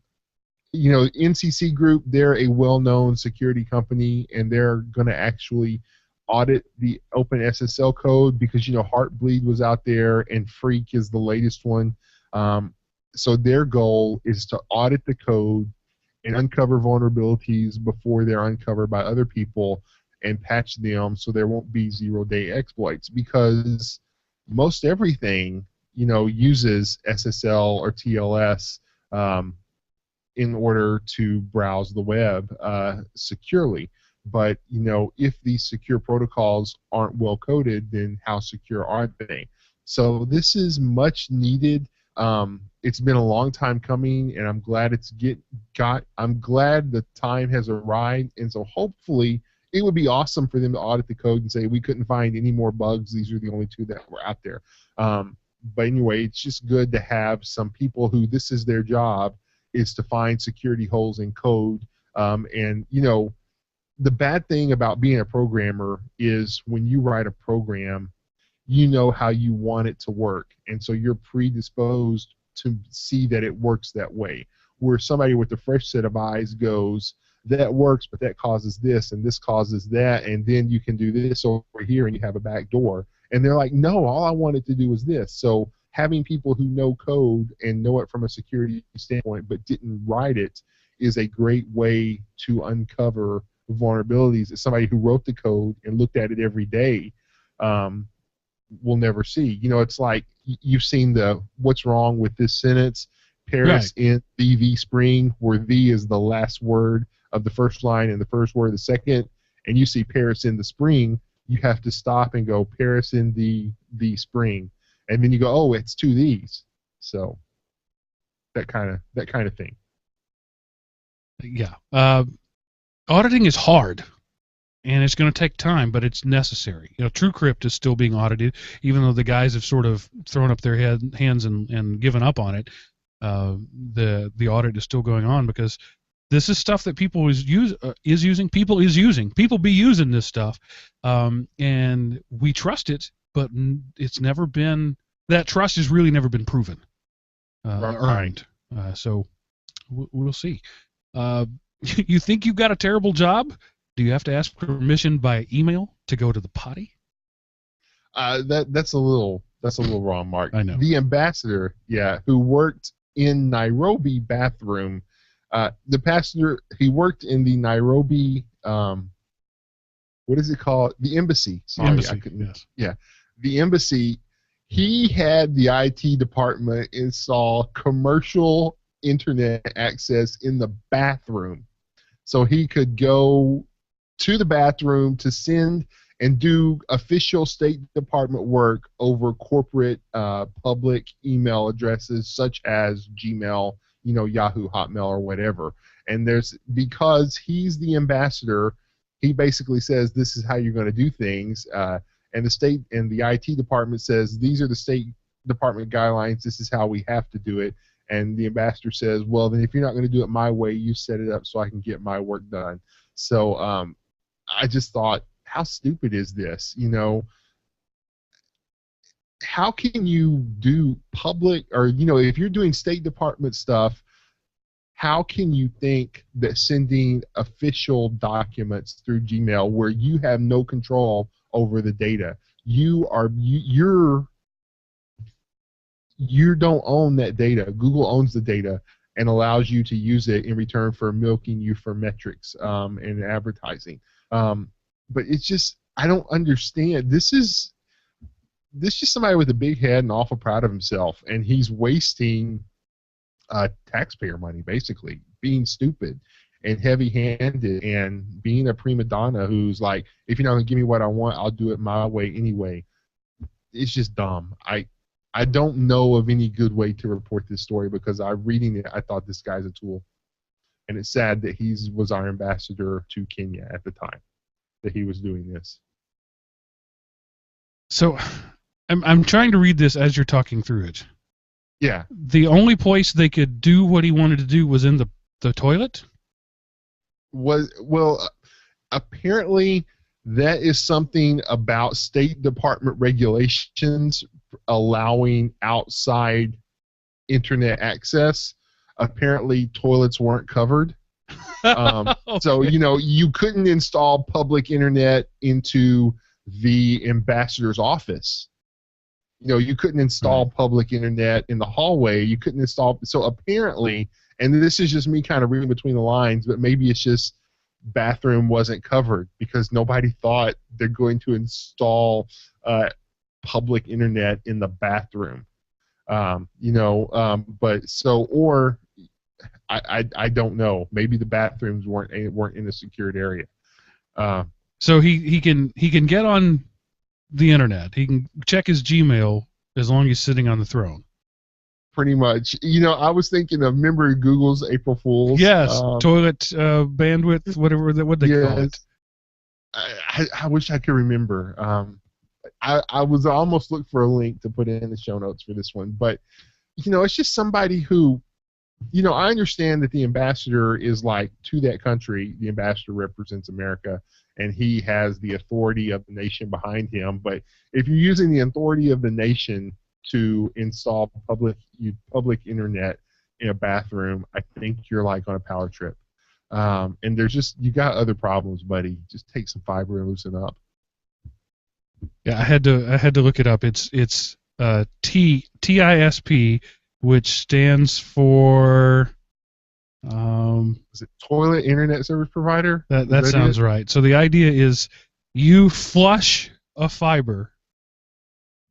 NCC group, they're a well-known security company, and they're going to actually audit the OpenSSL code because, Heartbleed was out there, and Freak is the latest one. So their goal is to audit the code and uncover vulnerabilities before they're uncovered by other people and patch them so there won't be zero-day exploits, because most everything, uses SSL or TLS in order to browse the web securely. But if these secure protocols aren't well coded, then how secure are they? So this is much needed. It's been a long time coming, and I'm glad I'm glad the time has arrived, and so hopefully it would be awesome for them to audit the code and say we couldn't find any more bugs. These are the only 2 that were out there. But anyway, it's just good to have some people who this is their job, is to find security holes in code. And the bad thing about being a programmer is when you write a program, you know how you want it to work, and so you're predisposed to see that it works that way. Where somebody with a fresh set of eyes goes, that works, but that causes this, and this causes that, and then you can do this over here, and you have a back door. And they're like, no, all I wanted to do was this. So having people who know code and know it from a security standpoint but didn't write it is a great way to uncover vulnerabilities that somebody who wrote the code and looked at it every day will never see. It's like you've seen the what's wrong with this sentence, Paris Right. in the spring, where the is the last word of the first line and the first word of the second, and you see Paris in the spring, you have to stop and go Paris in the spring, and then you go, oh, it's 2 these. So that kind of thing. Yeah. Auditing is hard, and it's going to take time, but it's necessary. TrueCrypt is still being audited, even though the guys have sort of thrown up their hands and given up on it. The audit is still going on because this is stuff that people is using. People be using this stuff, and we trust it, but it's never been, that trust has really never been proven, earned. So we'll see. You think you've got a terrible job? Do you have to ask permission by email to go to the potty? That's a little wrong, Mark. I know. The ambassador, who worked in Nairobi bathroom. The passenger, he worked in the Nairobi, what is it called? The embassy. Sorry, Embassy, I couldn't. yes. Yeah, the embassy. He had the IT department install commercial internet access in the bathroom, so he could go to the bathroom to send and do official State Department work over corporate public email addresses such as Gmail, Yahoo, Hotmail, or whatever. And because he's the ambassador, he basically says this is how you're going to do things. And the state and the IT department says these are the State Department guidelines. This is how we have to do it. And the ambassador says, well, then if you're not going to do it my way, you set it up so I can get my work done. So I just thought, how stupid is this? How can you do public, or if you're doing State Department stuff, how can you think that sending official documents through Gmail where you have no control over the data, you don't own that data. Google owns the data and allows you to use it in return for milking you for metrics and advertising. But it's just, I don't understand. This is just somebody with a big head and awful proud of himself, and he's wasting taxpayer money, basically, being stupid and heavy-handed and being a prima donna who's like, if you're not going to give me what I want, I'll do it my way anyway. It's just dumb. I don't know of any good way to report this story because reading it, I thought this guy's a tool. And it's sad that he was our ambassador to Kenya at the time that he was doing this. So I'm trying to read this as you're talking through it. Yeah. The only place they could do what he wanted to do was in the toilet? Apparently that is something about State Department regulations allowing outside internet access. Apparently toilets weren't covered. Okay. So, you couldn't install public internet into the ambassador's office. You couldn't install public internet in the hallway. You couldn't install. So apparently, and this is just me kind of reading between the lines, but maybe it's just bathroom wasn't covered because nobody thought they're going to install public internet in the bathroom. But so, or I don't know. Maybe the bathrooms weren't in a secured area. So he can get on the internet. He can check his Gmail as long as he's sitting on the throne. Pretty much. I was thinking of, remember Google's April Fools? Yes, toilet bandwidth, whatever what they call it. I wish I could remember. I was almost looking for a link to put in the show notes for this one, but it's just somebody who, I understand that the ambassador is like to that country. The ambassador represents America, and he has the authority of the nation behind him. But if you're using the authority of the nation to install public internet in a bathroom, I think you're like on a power trip. And there's you got other problems, buddy. Just take some fiber and loosen up. Yeah, I had to look it up. It's TISP, which stands for is it Toilet Internet Service Provider? That sounds right. So the idea is you flush a fiber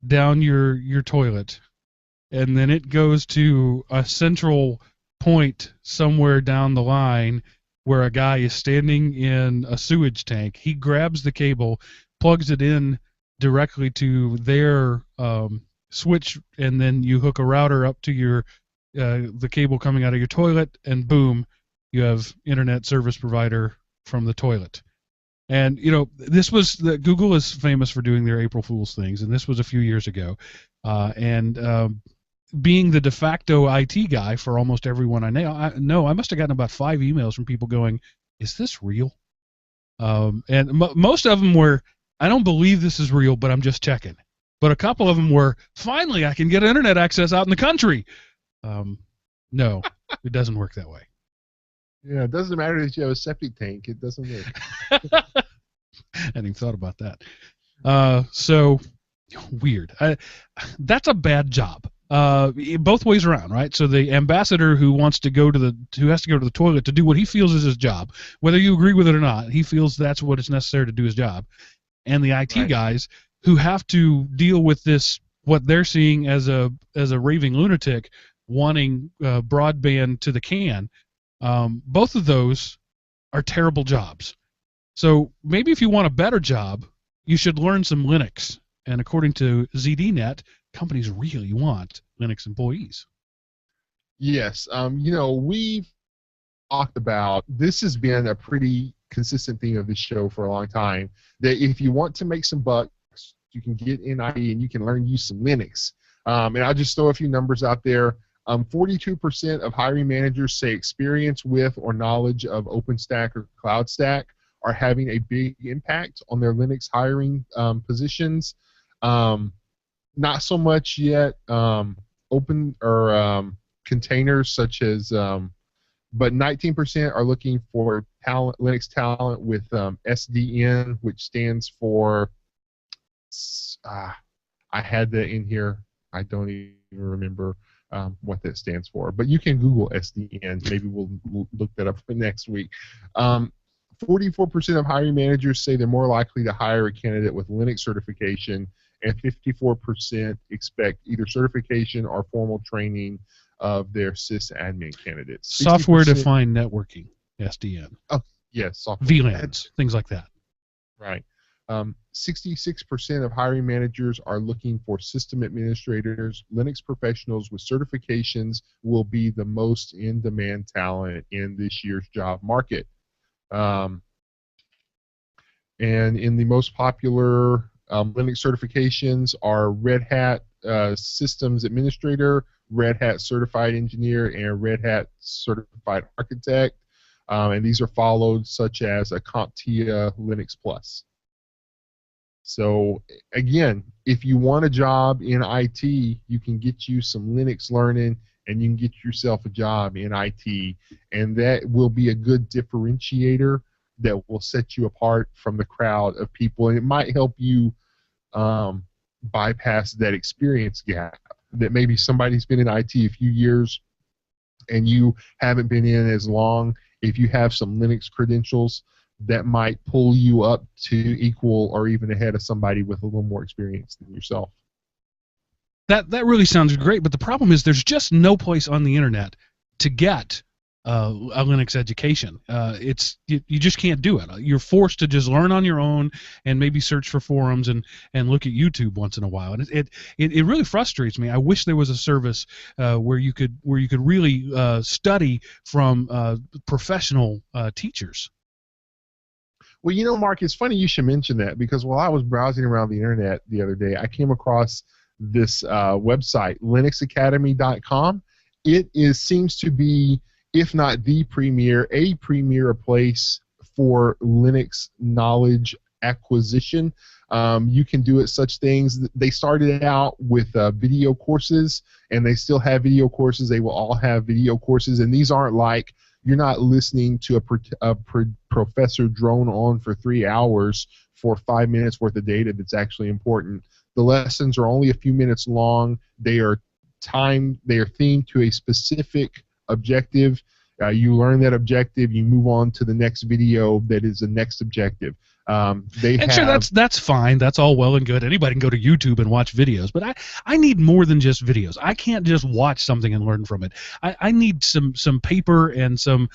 down your toilet, and then it goes to a central point somewhere down the line where a guy is standing in a sewage tank. He grabs the cable, plugs it in directly to their switch, and then you hook a router up to your the cable coming out of your toilet, and boom, you have internet service provider from the toilet. And this was Google is famous for doing their April Fool's things, and this was a few years ago. Being the de facto IT guy for almost everyone I know, I must have gotten about 5 emails from people going, "Is this real?" And most of them were, "I don't believe this is real, but I'm just checking." But a couple of them were, "Finally, I can get internet access out in the country." No, it doesn't work that way. Yeah, it doesn't matter that you have a septic tank. It doesn't work. I hadn't even thought about that. So weird. That's a bad job. Both ways around, right? So the ambassador who has to go to the toilet to do what he feels is his job, whether you agree with it or not, he feels that's what is necessary to do his job, and the IT guys who have to deal with this, what they're seeing as a raving lunatic wanting broadband to the can. Both of those are terrible jobs. So maybe if you want a better job, you should learn some Linux. And according to ZDNet, companies really want Linux employees. Yes. We've talked about, this has been a pretty consistent theme of this show for a long time, that if you want to make some bucks, you can get in IT and you can learn to use some Linux. And I'll just throw a few numbers out there. 42% of hiring managers say experience with or knowledge of OpenStack or CloudStack are having a big impact on their Linux hiring positions. Not so much yet open or containers such as, but 19% are looking for Linux talent with SDN, which stands for, I had that in here. I don't even remember what that stands for, but you can Google SDN. Maybe we'll look that up for next week. 44% of hiring managers say they're more likely to hire a candidate with Linux certification, and 54% expect either certification or formal training of their sysadmin candidates. Software-defined networking, SDN. Oh, yes, software. VLANs, things like that. Right. 66% of hiring managers are looking for system administrators. Linux professionals with certifications will be the most in-demand talent in this year's job market. And in the most popular Linux certifications are Red Hat Systems Administrator, Red Hat Certified Engineer, and Red Hat Certified Architect. And these are followed such as a CompTIA Linux Plus. So again, if you want a job in IT, you can get you some Linux learning and you can get yourself a job in IT, and that will be a good differentiator that will set you apart from the crowd of people, and it might help you bypass that experience gap. That maybe somebody's been in IT a few years and you haven't been in as long. If you have some Linux credentials, that might pull you up to equal or even ahead of somebody with a little more experience than yourself. That really sounds great, but the problem is there's just no place on the internet to get a Linux education. You just can't do it. You're forced to just learn on your own and maybe search for forums and look at YouTube once in a while. And it really frustrates me. I wish there was a service where you could really study from professional teachers. Well, you know, Mark, it's funny you should mention that, because while I was browsing around the internet the other day, I came across this website, linuxacademy.com. It seems to be, if not the a premier place for Linux knowledge acquisition. You can do it such things. They started out with video courses, and they still have video courses. They will all have video courses, and these aren't like, you're not listening to a professor drone on for 3 hours for 5 minutes worth of data that's actually important. The lessons are only a few minutes long. They are timed. They are themed to a specific objective. You learn that objective. You move on to the next video that is the next objective. Sure, that's fine. That's all well and good. Anybody can go to YouTube and watch videos, but I need more than just videos. I can't just watch something and learn from it. I need some paper and some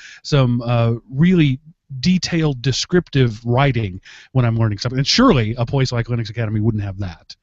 really detailed descriptive writing when I'm learning something. And surely a place like Linux Academy wouldn't have that.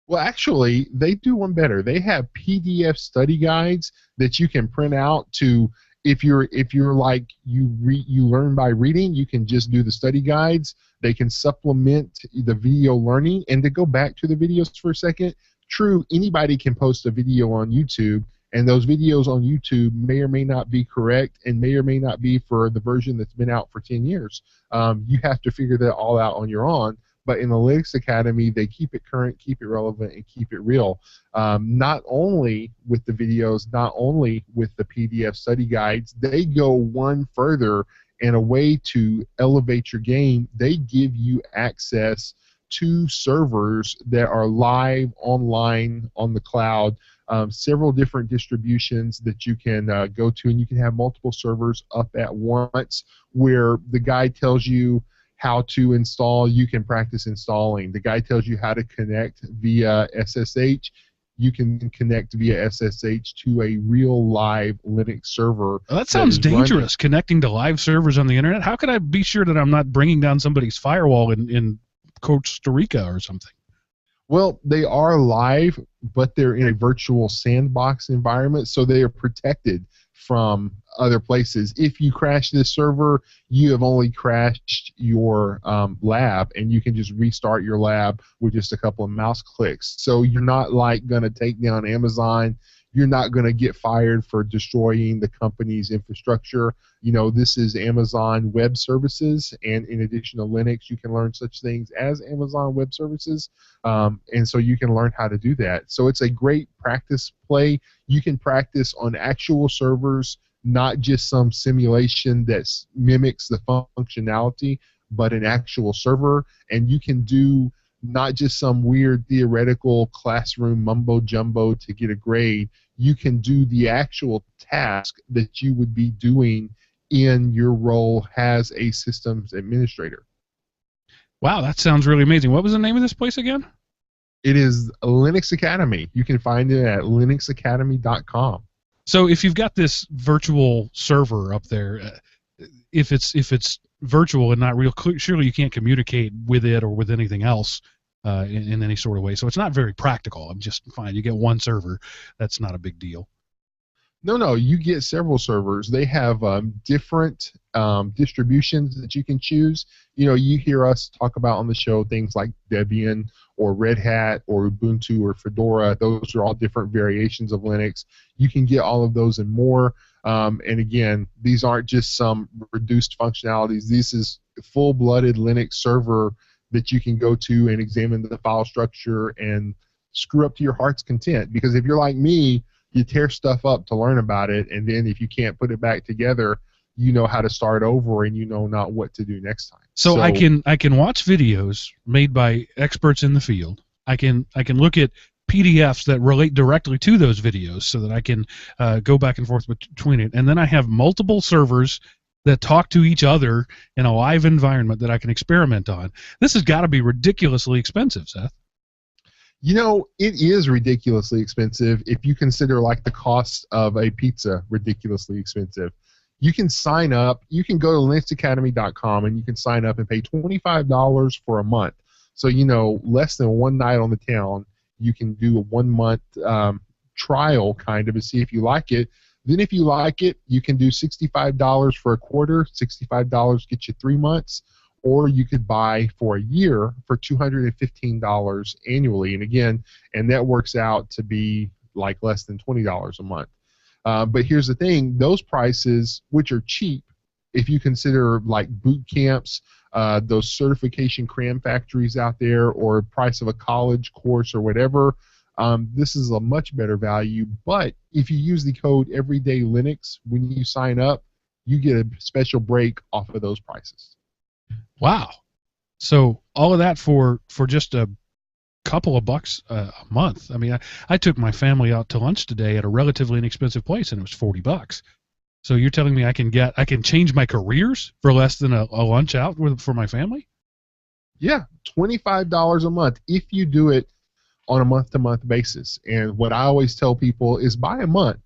Well, actually, they do one better. They have PDF study guides that you can print out to. If you're like you learn by reading, you can just do the study guides. They can supplement the video learning. And to go back to the videos for a second, true, anybody can post a video on YouTube, and those videos on YouTube may or may not be correct and may or may not be for the version that's been out for 10 years. You have to figure that all out on your own. But in the Linux Academy, they keep it current, keep it relevant, and keep it real. Not only with the videos, not only with the PDF study guides, they go one further, and a way to elevate your game, they give you access to servers that are live online on the cloud, several different distributions that you can go to, and you can have multiple servers up at once where the guide tells you how to install, you can practice installing. The guy tells you how to connect via SSH. You can connect via SSH to a real live Linux server. Well, that sounds dangerous, connecting to live servers on the internet. How can I be sure that I'm not bringing down somebody's firewall in Costa Rica or something? Well, they are live, but they're in a virtual sandbox environment, so they are protected from other places. If you crash this server, you have only crashed your lab, and you can just restart your lab with just a couple of mouse clicks. So you're not like going to take down Amazon. You're not going to get fired for destroying the company's infrastructure. You know, this is Amazon Web Services, and in addition to Linux, you can learn such things as Amazon Web Services, and so you can learn how to do that. So it's a great practice play. You can practice on actual servers, not just some simulation that mimics the functionality, but an actual server, and you can do not just some weird theoretical classroom mumbo-jumbo to get a grade. You can do the actual task that you would be doing in your role as a systems administrator. Wow, that sounds really amazing. What was the name of this place again? It is Linux Academy. You can find it at linuxacademy.com. So if you've got this virtual server up there, if it's virtual and not real, surely you can't communicate with it or with anything else in any sort of way. So it's not very practical. I'm just fine. You get one server. That's not a big deal. No, you get several servers. They have different distributions that you can choose. You know, you hear us talk about on the show things like Debian or Red Hat or Ubuntu or Fedora. Those are all different variations of Linux. You can get all of those and more. And again, these aren't just some reduced functionalities. This is a full-blooded Linux server that you can go to and examine the file structure and screw up to your heart's content. Because if you're like me, you tear stuff up to learn about it, and then if you can't put it back together, you know how to start over, and you know not what to do next time. So I can watch videos made by experts in the field, I can look at PDFs that relate directly to those videos so that I can go back and forth between it. And then I have multiple servers that talk to each other in a live environment that I can experiment on. This has got to be ridiculously expensive, Seth. You know, it is ridiculously expensive if you consider like the cost of a pizza ridiculously expensive. You can sign up. You can go to linuxacademy.com and you can sign up and pay $25 for a month. So, you know, less than one night on the town, you can do a 1 month trial kind of to see if you like it. Then if you like it, you can do $65 for a quarter. $65 gets you 3 months. Or you could buy for a year for $215 annually. And again, and that works out to be like less than $20 a month. But here's the thing, those prices, which are cheap, if you consider like boot camps, those certification cram factories out there, or price of a college course or whatever, this is a much better value. But if you use the code Everyday Linux when you sign up, you get a special break off of those prices. Wow. So all of that for just a couple of bucks a month. I mean, I took my family out to lunch today at a relatively inexpensive place, and it was $40. So you're telling me I can change my careers for less than a lunch out for my family? Yeah, $25 a month if you do it on a month-to-month basis. And what I always tell people is buy a month.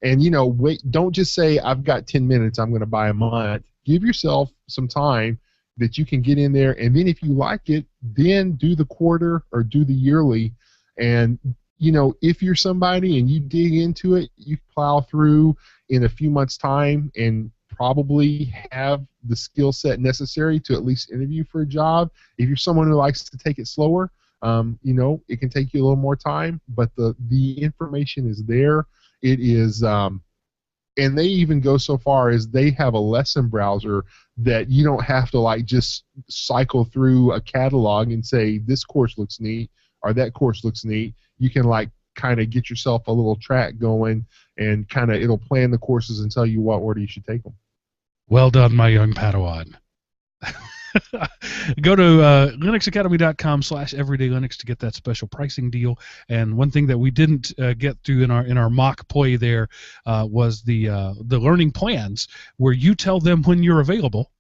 And, you know, wait, don't just say, I've got 10 minutes, I'm going to buy a month. Give yourself some time that you can get in there, and then if you like it, then do the quarter or do the yearly. And, you know, if you're somebody and you dig into it, you plow through in a few months' time and probably have the skill set necessary to at least interview for a job. If you're someone who likes to take it slower, you know, it can take you a little more time, but the information is there. It is, and they even go so far as they have a lesson browser that you don't have to like just cycle through a catalog and say this course looks neat or that course looks neat. You can like kind of get yourself a little track going, and kind of it'll plan the courses and tell you what order you should take them. Well done, my young Padawan. Go to linuxacademy.com/everydaylinux to get that special pricing deal. And one thing that we didn't get through in our mock play there was the learning plans, where you tell them when you're available,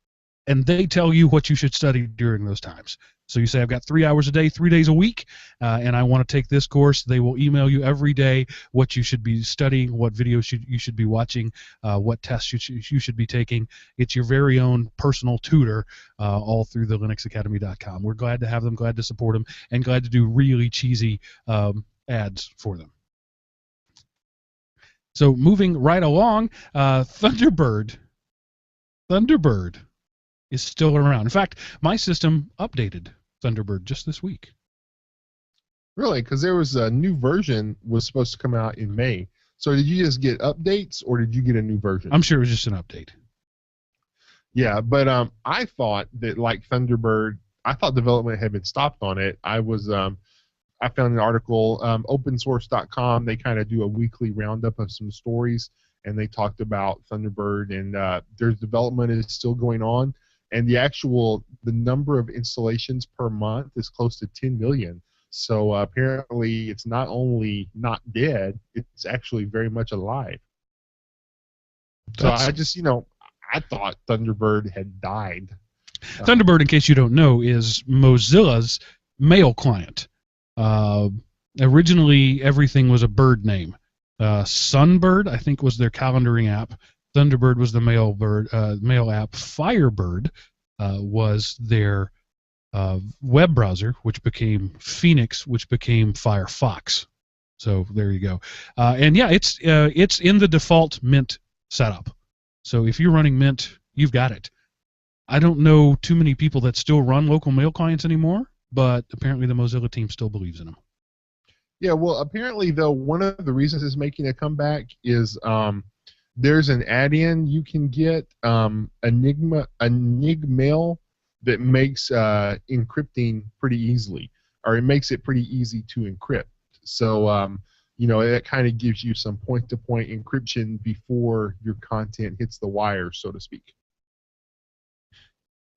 and they tell you what you should study during those times. So you say, I've got 3 hours a day, 3 days a week, and I want to take this course. They will email you every day what you should be studying, what videos you should be watching, what tests you should be taking. It's your very own personal tutor all through the linuxacademy.com. We're glad to have them, glad to support them, and glad to do really cheesy ads for them. So moving right along, Thunderbird is still around. In fact, my system updated Thunderbird just this week. Really? Because there was a new version was supposed to come out in May. So did you just get updates, or did you get a new version? I'm sure it was just an update. Yeah, but I thought that like Thunderbird, I thought development had been stopped on it. I found an article, opensource.com. They kind of do a weekly roundup of some stories, and they talked about Thunderbird, and their development is still going on. And the number of installations per month is close to 10 million. So apparently it's not only not dead, it's actually very much alive. So I just, I thought Thunderbird had died. Thunderbird, in case you don't know, is Mozilla's mail client. Originally, everything was a bird name. Sunbird, I think, was their calendaring app. Thunderbird was the mail app. Firebird was their web browser, which became Phoenix, which became Firefox. So there you go. And yeah, it's in the default Mint setup. So if you're running Mint, you've got it. I don't know too many people that still run local mail clients anymore, but apparently the Mozilla team still believes in them. Yeah, well, apparently, though, one of the reasons it's making a comeback is there's an add-in you can get, Enigmail, that makes encrypting pretty easily, or it makes it pretty easy to encrypt. So, it kind of gives you some point-to-point encryption before your content hits the wire, so to speak.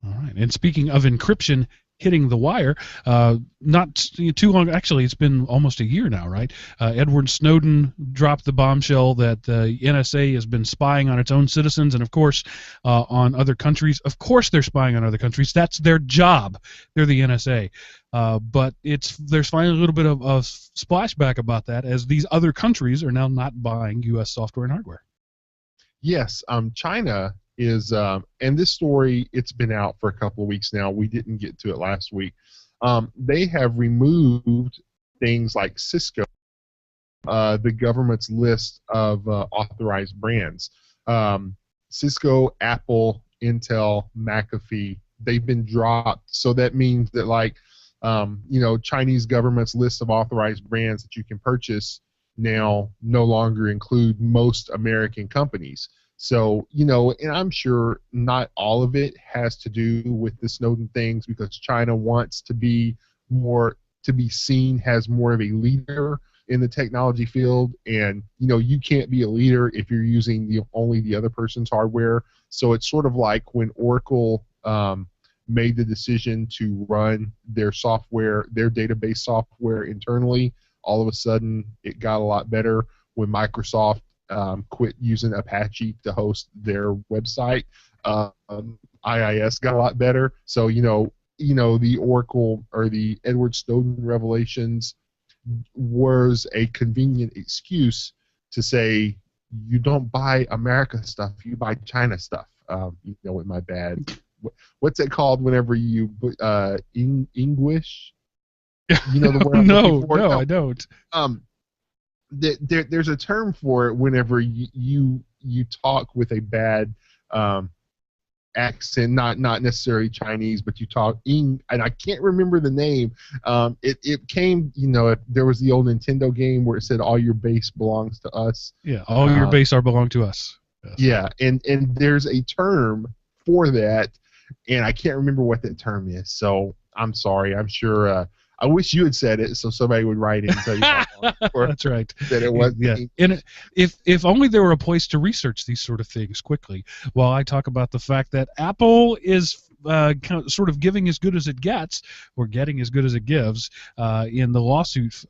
All right. And speaking of encryption, hitting the wire. Not too long. Actually, it's been almost a year now, right? Edward Snowden dropped the bombshell that the NSA has been spying on its own citizens, and of course, on other countries. Of course, they're spying on other countries. That's their job. They're the NSA. But there's finally a little bit of splashback about that, as these other countries are now not buying U.S. software and hardware. Yes, China is, and this story, it's been out for a couple of weeks now. We didn't get to it last week. They have removed things like Cisco, the government's list of authorized brands. Cisco, Apple, Intel, McAfee, they've been dropped. So that means that, like, Chinese government's list of authorized brands that you can purchase now no longer include most American companies. So, and I'm sure not all of it has to do with the Snowden things, because China wants to be seen as more of a leader in the technology field. And, you can't be a leader if you're using only the other person's hardware. So it's sort of like when Oracle made the decision to run their software, their database software internally. All of a sudden, it got a lot better when Microsoft quit using Apache to host their website. IIS got a lot better. So the Oracle or the Edward Snowden revelations was a convenient excuse to say you don't buy America stuff, you buy China stuff. With my bad. What's it called whenever you English? The word. No, I don't. There's a term for it whenever you talk with a bad accent, not necessarily Chinese, but you talk and I can't remember the name. It came, there was the old Nintendo game where it said all your base belongs to us. Yeah, all your base belong to us. Yes. Yeah, and there's a term for that, and I can't remember what that term is. So I'm sorry. I'm sure. I wish you had said it, so somebody would write in and tell you. That's right. That it was. Yeah. And if only there were a place to research these sort of things quickly. While I talk about the fact that Apple is sort of giving as good as it gets, or getting as good as it gives, in the lawsuit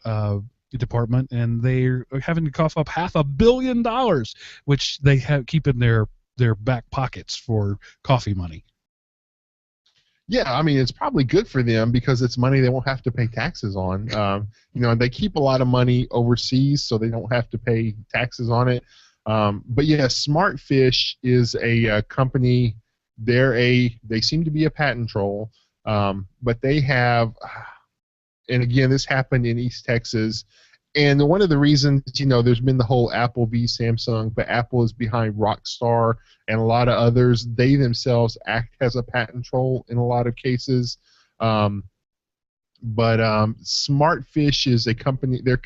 department, and they're having to cough up $500 million, which they keep in their back pockets for coffee money. Yeah, I mean, it's probably good for them because it's money they won't have to pay taxes on. And they keep a lot of money overseas, so they don't have to pay taxes on it. But yeah, Smartfish is a company. They seem to be a patent troll, but they have, and again, this happened in East Texas. And one of the reasons, there's been the whole Apple v. Samsung, but Apple is behind Rockstar and a lot of others. They themselves act as a patent troll in a lot of cases. But Smartfish is a company. Their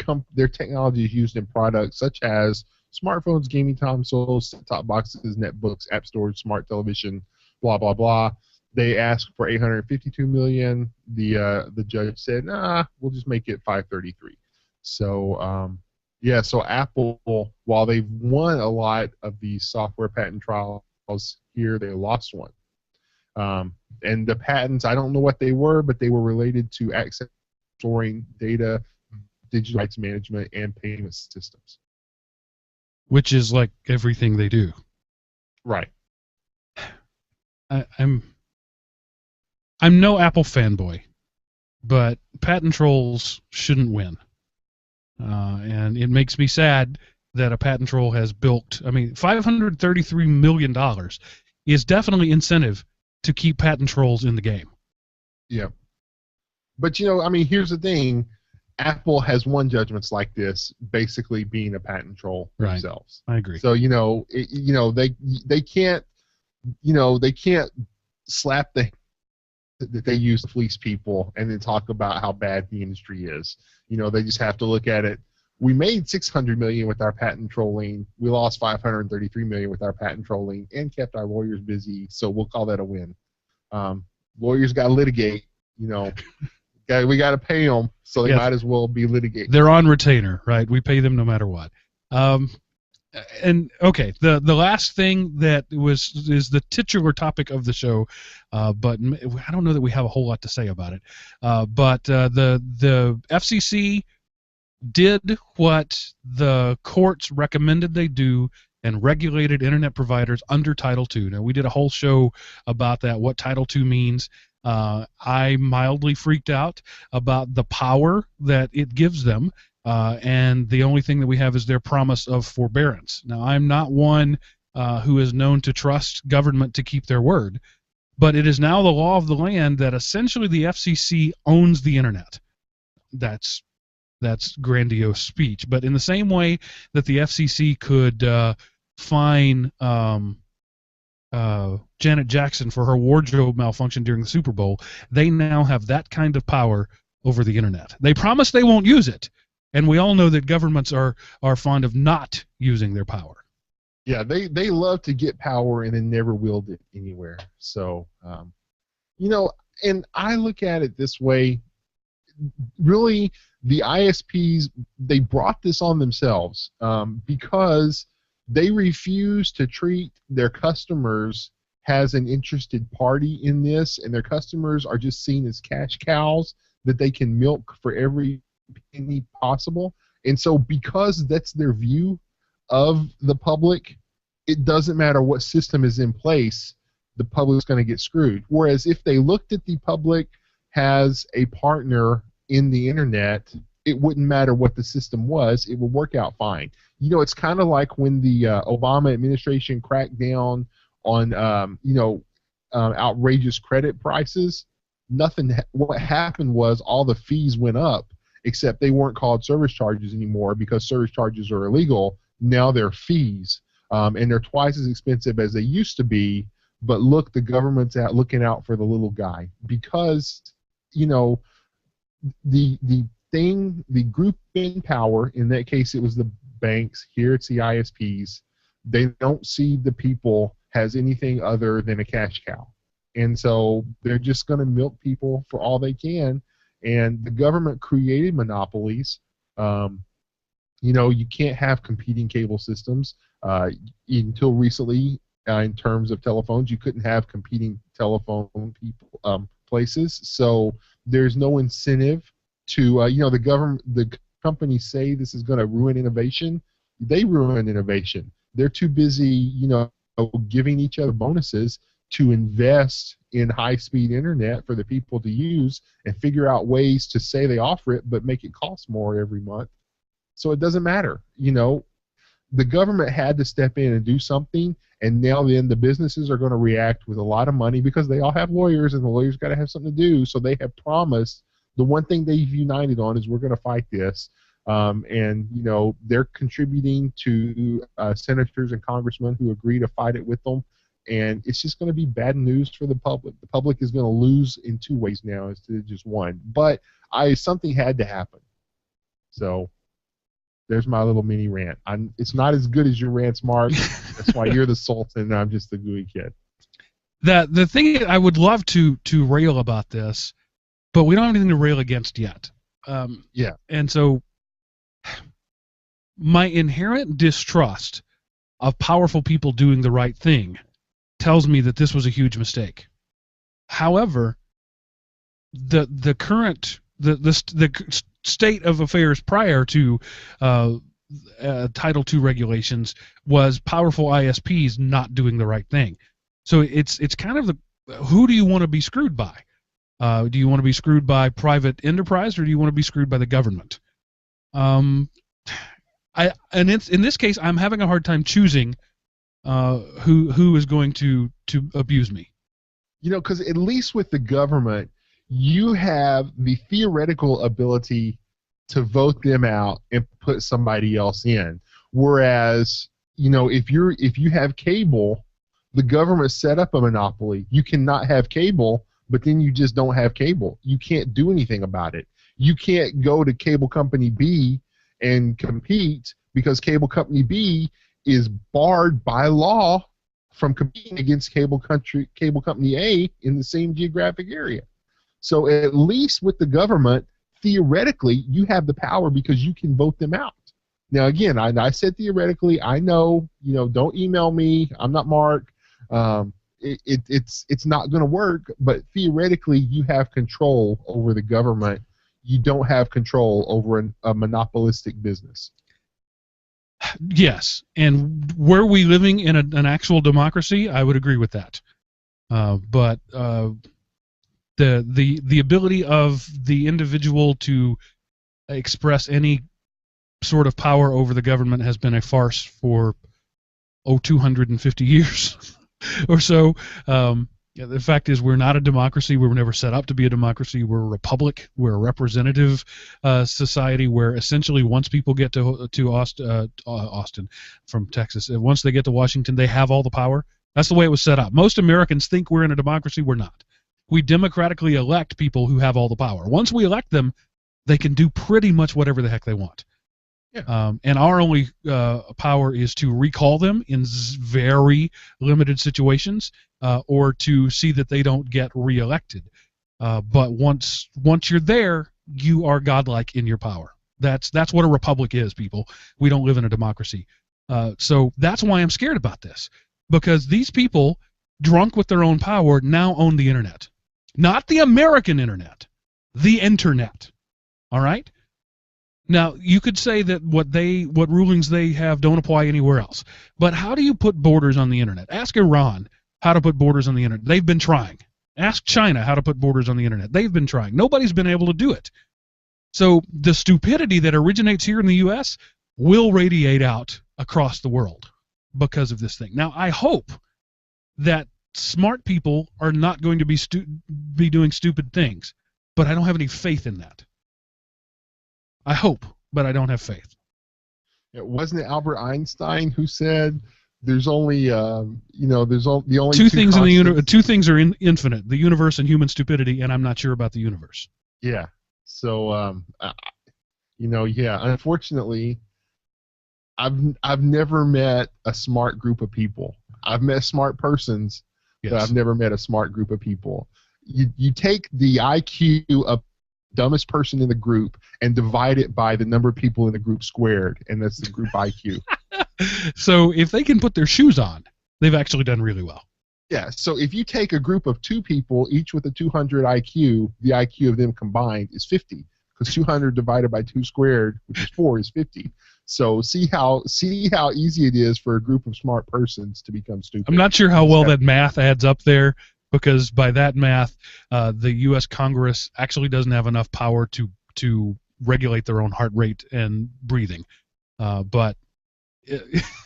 technology is used in products such as smartphones, gaming consoles, set-top boxes, netbooks, app stores, smart television, blah blah blah. They asked for $852 million. The judge said, "Nah, we'll just make it $533." So, so Apple, while they've won a lot of these software patent trials here, they lost one. And the patents, I don't know what they were, but they were related to access, storing data, digital rights management, and payment systems. Which is like everything they do. Right. I'm no Apple fanboy, but patent trolls shouldn't win. And it makes me sad that a patent troll has built. I mean, $533 million is definitely incentive to keep patent trolls in the game. Yeah. But, here's the thing. Apple has won judgments like this, basically being a patent troll themselves. I agree. So, they can't, they can't slap that they use to fleece people and then talk about how bad the industry is. They just have to look at it. We made $600 million with our patent trolling. We lost $533 million with our patent trolling and kept our lawyers busy. So we'll call that a win. Lawyers got to litigate. We got to pay them, so they might as well be litigating. They're on retainer, right? We pay them no matter what. And okay, the last thing that is the titular topic of the show, but I don't know that we have a whole lot to say about it. But the FCC did what the courts recommended they do and regulated internet providers under Title II. Now, we did a whole show about that, what Title II means. I mildly freaked out about the power that it gives them, and the only thing that we have is their promise of forbearance. Now, I'm not one who is known to trust government to keep their word, but it is now the law of the land that essentially the FCC owns the internet. That's grandiose speech, but in the same way that the FCC could fine Janet Jackson for her wardrobe malfunction during the Super Bowl, they now have that kind of power over the internet. They promise they won't use it, and we all know that governments are fond of not using their power. Yeah, they love to get power and then never wield it anywhere. So, and I look at it this way. Really, the ISPs, they brought this on themselves because they refuse to treat their customers as an interested party in this, and their customers are just seen as cash cows that they can milk for every penny possible. And so because that's their view of the public, it doesn't matter what system is in place, the public's going to get screwed. Whereas if they looked at the public as a partner in the internet, it wouldn't matter what the system was, it would work out fine. It's kind of like when the Obama administration cracked down on outrageous credit prices. What happened was all the fees went up, except they weren't called service charges anymore because service charges are illegal. Now they're fees, and they're twice as expensive as they used to be. But look, the government's looking out for the little guy because the group in power, in that case it was the banks, here it's the ISPs, they don't see the people as anything other than a cash cow. And so they're just going to milk people for all they can. And the government created monopolies. You can't have competing cable systems. Until recently, in terms of telephones, you couldn't have competing telephone places. So there's no incentive to, the companies say this is going to ruin innovation. They ruin innovation. They're too busy, giving each other bonuses to invest in high-speed internet for the people to use and figure out ways to say they offer it but make it cost more every month. So it doesn't matter. The government had to step in and do something, and now then the businesses are going to react with a lot of money because they all have lawyers, and the lawyers got to have something to do. So they have promised. The one thing they've united on is we're going to fight this. And they're contributing to senators and congressmen who agree to fight it with them. And it's just going to be bad news for the public. The public is going to lose in two ways now instead of just one. But something had to happen. So there's my little mini rant. It's not as good as your rants, Mark. That's why you're the sultan and I'm just the gooey kid. The thing I would love to rail about this, but we don't have anything to rail against yet. Yeah. And so my inherent distrust of powerful people doing the right thing tells me that this was a huge mistake. However, the current the state of affairs prior to Title II regulations was powerful ISPs not doing the right thing. So it's kind of who do you want to be screwed by? Do you want to be screwed by private enterprise, or do you want to be screwed by the government? In this case, I'm having a hard time choosing who is going to abuse me. Because at least with the government, you have the theoretical ability to vote them out and put somebody else in. Whereas, if you have cable, the government set up a monopoly. You cannot have cable, but then you just don't have cable. You can't do anything about it. You can't go to cable company B and compete because cable company B is barred by law from competing against cable company A in the same geographic area. So at least with the government, theoretically, you have the power because you can vote them out. Now, again, I said theoretically. I know, don't email me. I'm not Mark. It's not going to work. But theoretically, you have control over the government. You don't have control over a monopolistic business. Yes, and were we living in an actual democracy, I would agree with that. But the ability of the individual to express any sort of power over the government has been a farce for 250 years or so. The fact is, we're not a democracy. We were never set up to be a democracy. We're a republic. We're a representative society where essentially once people get to Austin from Texas, once they get to Washington, they have all the power. That's the way it was set up. Most Americans think we're in a democracy. We're not. We democratically elect people who have all the power. Once we elect them, they can do pretty much whatever the heck they want. Yeah. And our only power is to recall them in very limited situations, or to see that they don't get reelected. But once you're there, you are godlike in your power. That's what a republic is, people. We don't live in a democracy. So that's why I'm scared about this, because these people, drunk with their own power, now own the internet. Not the American internet, the internet. All right? Now, you could say that what rulings they have don't apply anywhere else. But how do you put borders on the internet? Ask Iran how to put borders on the internet. They've been trying. Ask China how to put borders on the internet. They've been trying. Nobody's been able to do it. So the stupidity that originates here in the U.S. will radiate out across the world because of this thing. Now, I hope that smart people are not going to be doing stupid things, but I don't have any faith in that. I hope, but I don't have faith. Wasn't it Albert Einstein who said there's only there's the only two things in the universe. Two things are infinite: the universe and human stupidity. And I'm not sure about the universe. Yeah. So unfortunately, I've never met a smart group of people. I've met smart persons, yes, but I've never met a smart group of people. You take the IQ of dumbest person in the group and divide it by the number of people in the group squared, and that's the group IQ. So if they can put their shoes on, they've actually done really well. Yeah, so if you take a group of two people, each with a 200 IQ, the IQ of them combined is 50, because 200 divided by 2 squared, which is 4, is 50. So see how easy it is for a group of smart persons to become stupid. I'm not sure how well that math adds up there, because by that math, the U.S. Congress actually doesn't have enough power to regulate their own heart rate and breathing. But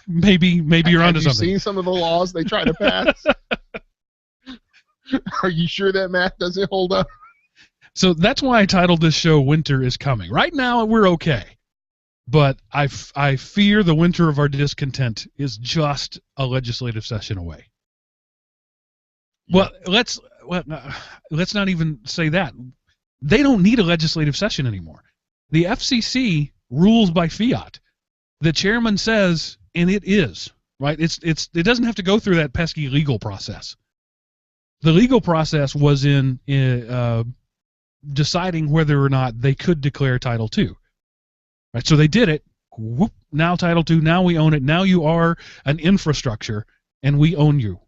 maybe you're onto something. Have you seen some of the laws they try to pass? Are you sure that math doesn't hold up? So that's why I titled this show "Winter is Coming." Right now we're okay, but I fear the winter of our discontent is just a legislative session away. Well, let's not even say that. They don't need a legislative session anymore. The FCC rules by fiat. The chairman says, and it is, right? It doesn't have to go through that pesky legal process. The legal process was in deciding whether or not they could declare Title II. Right? So they did it. Whoop, now Title II. Now we own it. Now you are an infrastructure, and we own you.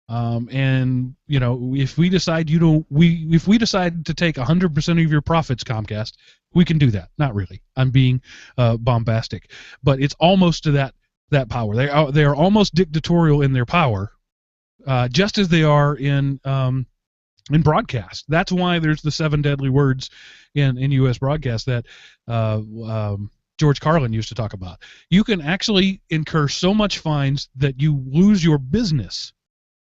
And if we decide if we decide to take 100% of your profits, Comcast, we can do that. Not really. I'm being bombastic, but it's almost to that power. They are almost dictatorial in their power, just as they are in broadcast. That's why there's the 7 deadly words in U.S. broadcast that George Carlin used to talk about. You can actually incur so much fines that you lose your business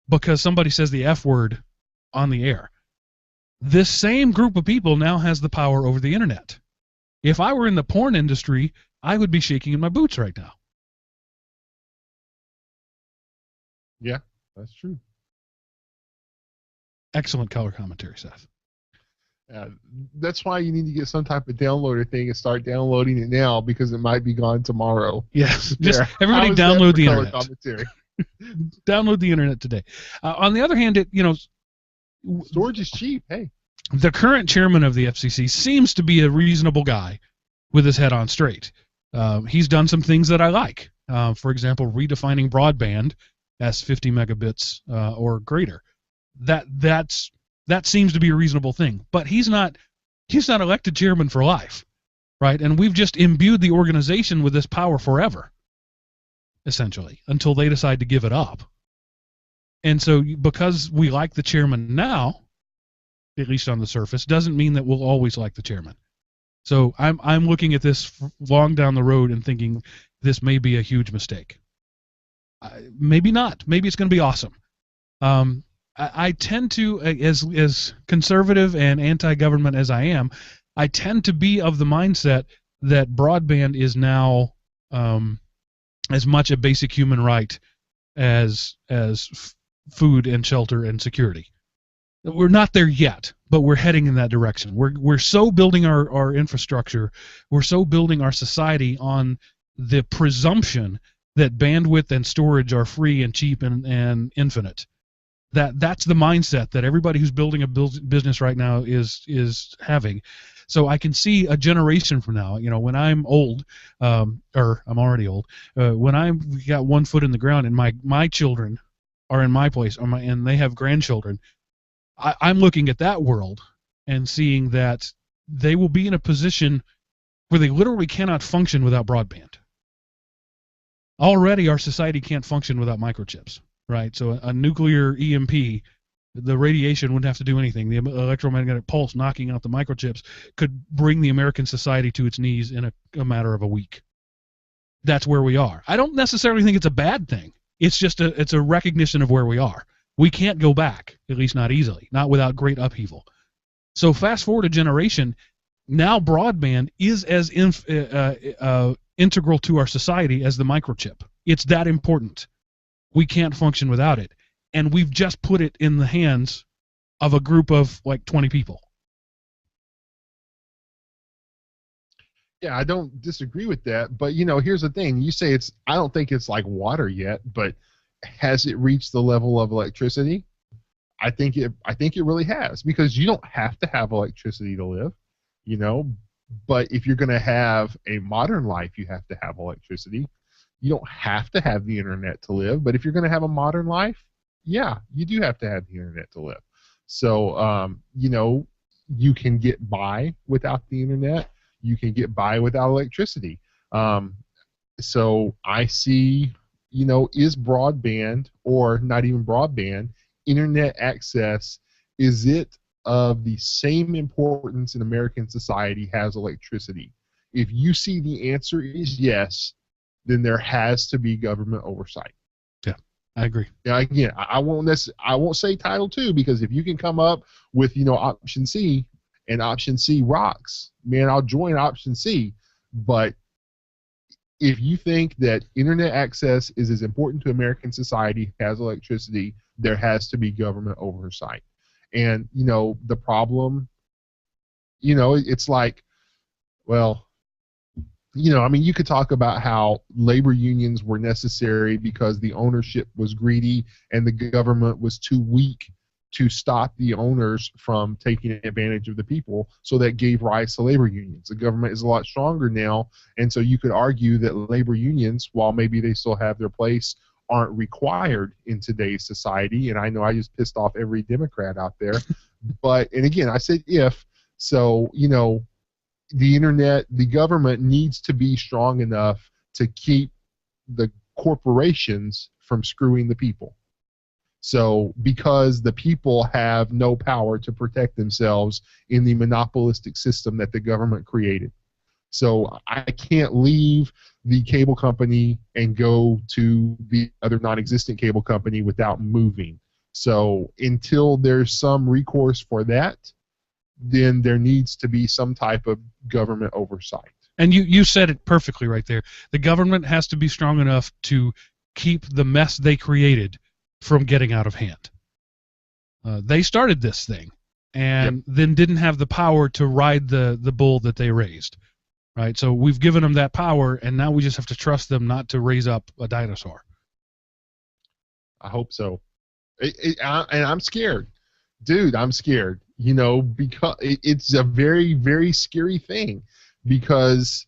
because somebody says the F word on the air. This same group of people now has the power over the internet. If I were in the porn industry, I would be shaking in my boots right now. Yeah, that's true. Excellent color commentary, Seth. That's why you need to get some type of downloader thing and start downloading it now, because it might be gone tomorrow. Yes, just everybody download the internet. Download the internet today. On the other hand, storage is cheap. Hey, the current chairman of the FCC seems to be a reasonable guy with his head on straight. He's done some things that I like. For example, redefining broadband as 50 megabits or greater. That seems to be a reasonable thing. But he's not elected chairman for life, right? And we've just imbued the organization with this power forever, essentially, until they decide to give it up. And so because we like the chairman now, at least on the surface, doesn't mean that we'll always like the chairman. So I'm looking at this long down the road and thinking this may be a huge mistake. Maybe not. Maybe it's going to be awesome. I tend to, as conservative and anti-government as I am, I tend to be of the mindset that broadband is now as much a basic human right as food and shelter and security. We're not there yet, but we're heading in that direction. We're so building our infrastructure, we're so building our society on the presumption that bandwidth and storage are free and cheap and infinite. That's the mindset that everybody who's building a business right now is having. So I can see a generation from now, when I'm old, or I'm already old, when I've got one foot in the ground and my children are in my place, and they have grandchildren, I'm looking at that world and seeing that they will be in a position where they literally cannot function without broadband. Already our society can't function without microchips, right? So a nuclear EMP, the radiation wouldn't have to do anything. The electromagnetic pulse knocking out the microchips could bring the American society to its knees in a matter of a week. That's where we are. I don't necessarily think it's a bad thing. It's just it's a recognition of where we are. We can't go back, at least not easily, not without great upheaval. So fast forward a generation, now broadband is as integral to our society as the microchip. It's that important. We can't function without it. And we've just put it in the hands of a group of like 20 people. Yeah, I don't disagree with that. But, here's the thing. You say I don't think it's like water yet, but has it reached the level of electricity? I think it really has, because you don't have to have electricity to live, but if you're going to have a modern life, you have to have electricity. You don't have to have the internet to live, but if you're going to have a modern life, yeah, you do have to have the internet to live. So, you can get by without the internet. You can get by without electricity. So I see, is broadband, or not even broadband, internet access, is it of the same importance in American society as electricity? If you see the answer is yes, then there has to be government oversight. Yeah, I agree. Now, again, I won't say Title II, because if you can come up with, option C, and option C rocks, man, I'll join option C. But if you think that internet access is as important to American society as electricity, there has to be government oversight. And, the problem, it's like, well, you could talk about how labor unions were necessary because the ownership was greedy and the government was too weak to stop the owners from taking advantage of the people, so that gave rise to labor unions. The government is a lot stronger now, and so you could argue that labor unions, while maybe they still have their place, aren't required in today's society. And I know I just pissed off every Democrat out there, and again, I said if, so, the internet, the government needs to be strong enough to keep the corporations from screwing the people. So, because the people have no power to protect themselves in the monopolistic system that the government created. So, I can't leave the cable company and go to the other non-existent cable company without moving. So, until there's some recourse for that, then there needs to be some type of government oversight. And you said it perfectly right there. The government has to be strong enough to keep the mess they created from getting out of hand. They started this thing and then didn't have the power to ride the bull that they raised, right? So we've given them that power, and now we just have to trust them not to raise up a dinosaur. I hope so. And I'm scared. Dude, I'm scared, because it's a very, very scary thing, because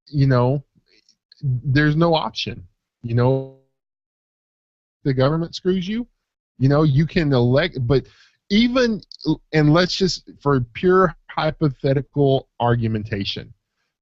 you know, there's no option. You know, the government screws you. You know, you can elect, but even, and let's just, for pure hypothetical argumentation,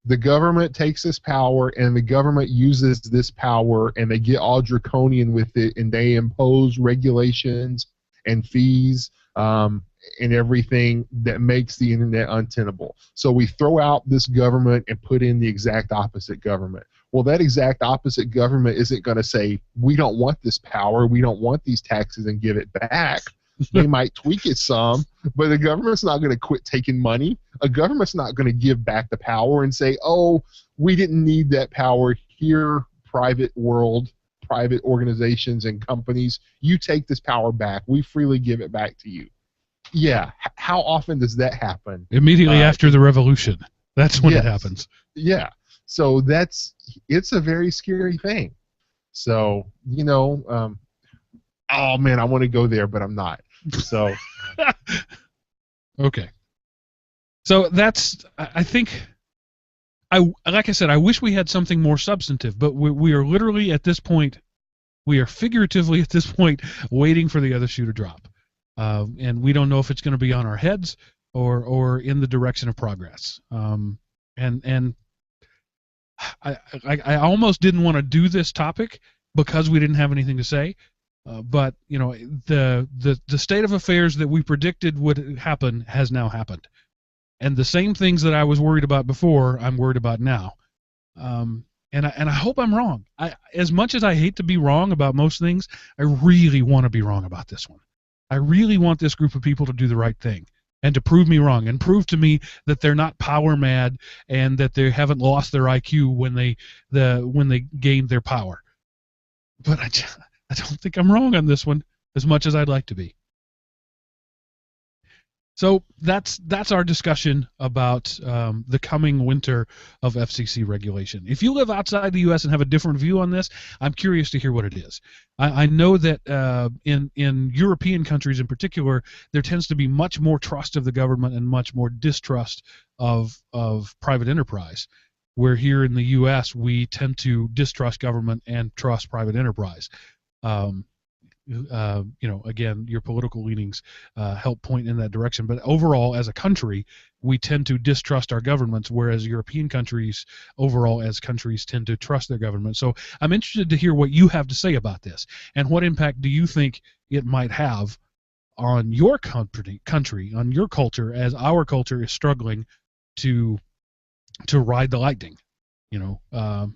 the government takes this power and the government uses this power and they get all draconian with it and they impose regulations and fees and everything that makes the internet untenable. So we throw out this government and put in the exact opposite government. Well, that exact opposite government isn't going to say, we don't want this power, we don't want these taxes, and give it back. They might tweak it some, but the government's not going to quit taking money. A government's not going to give back the power and say, oh, we didn't need that power. Here, private world, private organizations and companies, you take this power back. We freely give it back to you. Yeah, how often does that happen? Immediately after the revolution. That's when it happens. Yeah. So it's a very scary thing. So, you know, oh man, I want to go there, but I'm not. So, okay. So I think, like I said, I wish we had something more substantive, but we are literally at this point, we are figuratively at this point waiting for the other shoe to drop. And we don't know if it's going to be on our heads or in the direction of progress. And I almost didn't want to do this topic because we didn't have anything to say. But you know, the state of affairs that we predicted would happen has now happened, and the same things that I was worried about before, I'm worried about now. And I hope I'm wrong. As much as I hate to be wrong about most things, I really want to be wrong about this one. I really want this group of people to do the right thing and to prove me wrong and prove to me that they're not power mad and that they haven't lost their IQ when they gained their power. But I don't think I'm wrong on this one as much as I'd like to be. So that's our discussion about the coming winter of FCC regulation. If you live outside the U.S. and have a different view on this, I'm curious to hear what it is. I know that in European countries in particular, there tends to be much more trust of the government and much more distrust of private enterprise, where here in the U.S. we tend to distrust government and trust private enterprise. You know, again, your political leanings help point in that direction. But overall, as a country, we tend to distrust our governments, whereas European countries, overall, as countries, tend to trust their government. So I'm interested to hear what you have to say about this, and what impact do you think it might have on your country, on your culture, as our culture is struggling to ride the lightning. You know.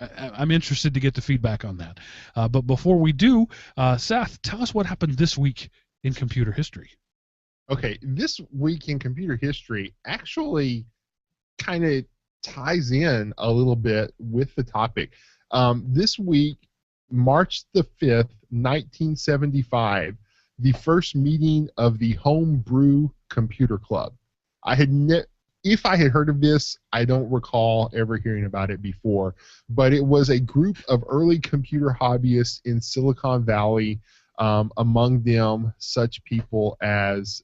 I'm interested to get the feedback on that. But before we do, Seth, tell us what happened this week in computer history. Okay, this week in computer history actually kind of ties in a little bit with the topic. This week, March the 5th, 1975, the first meeting of the Homebrew Computer Club. If I had heard of this, I don't recall ever hearing about it before, but it was a group of early computer hobbyists in Silicon Valley, among them such people as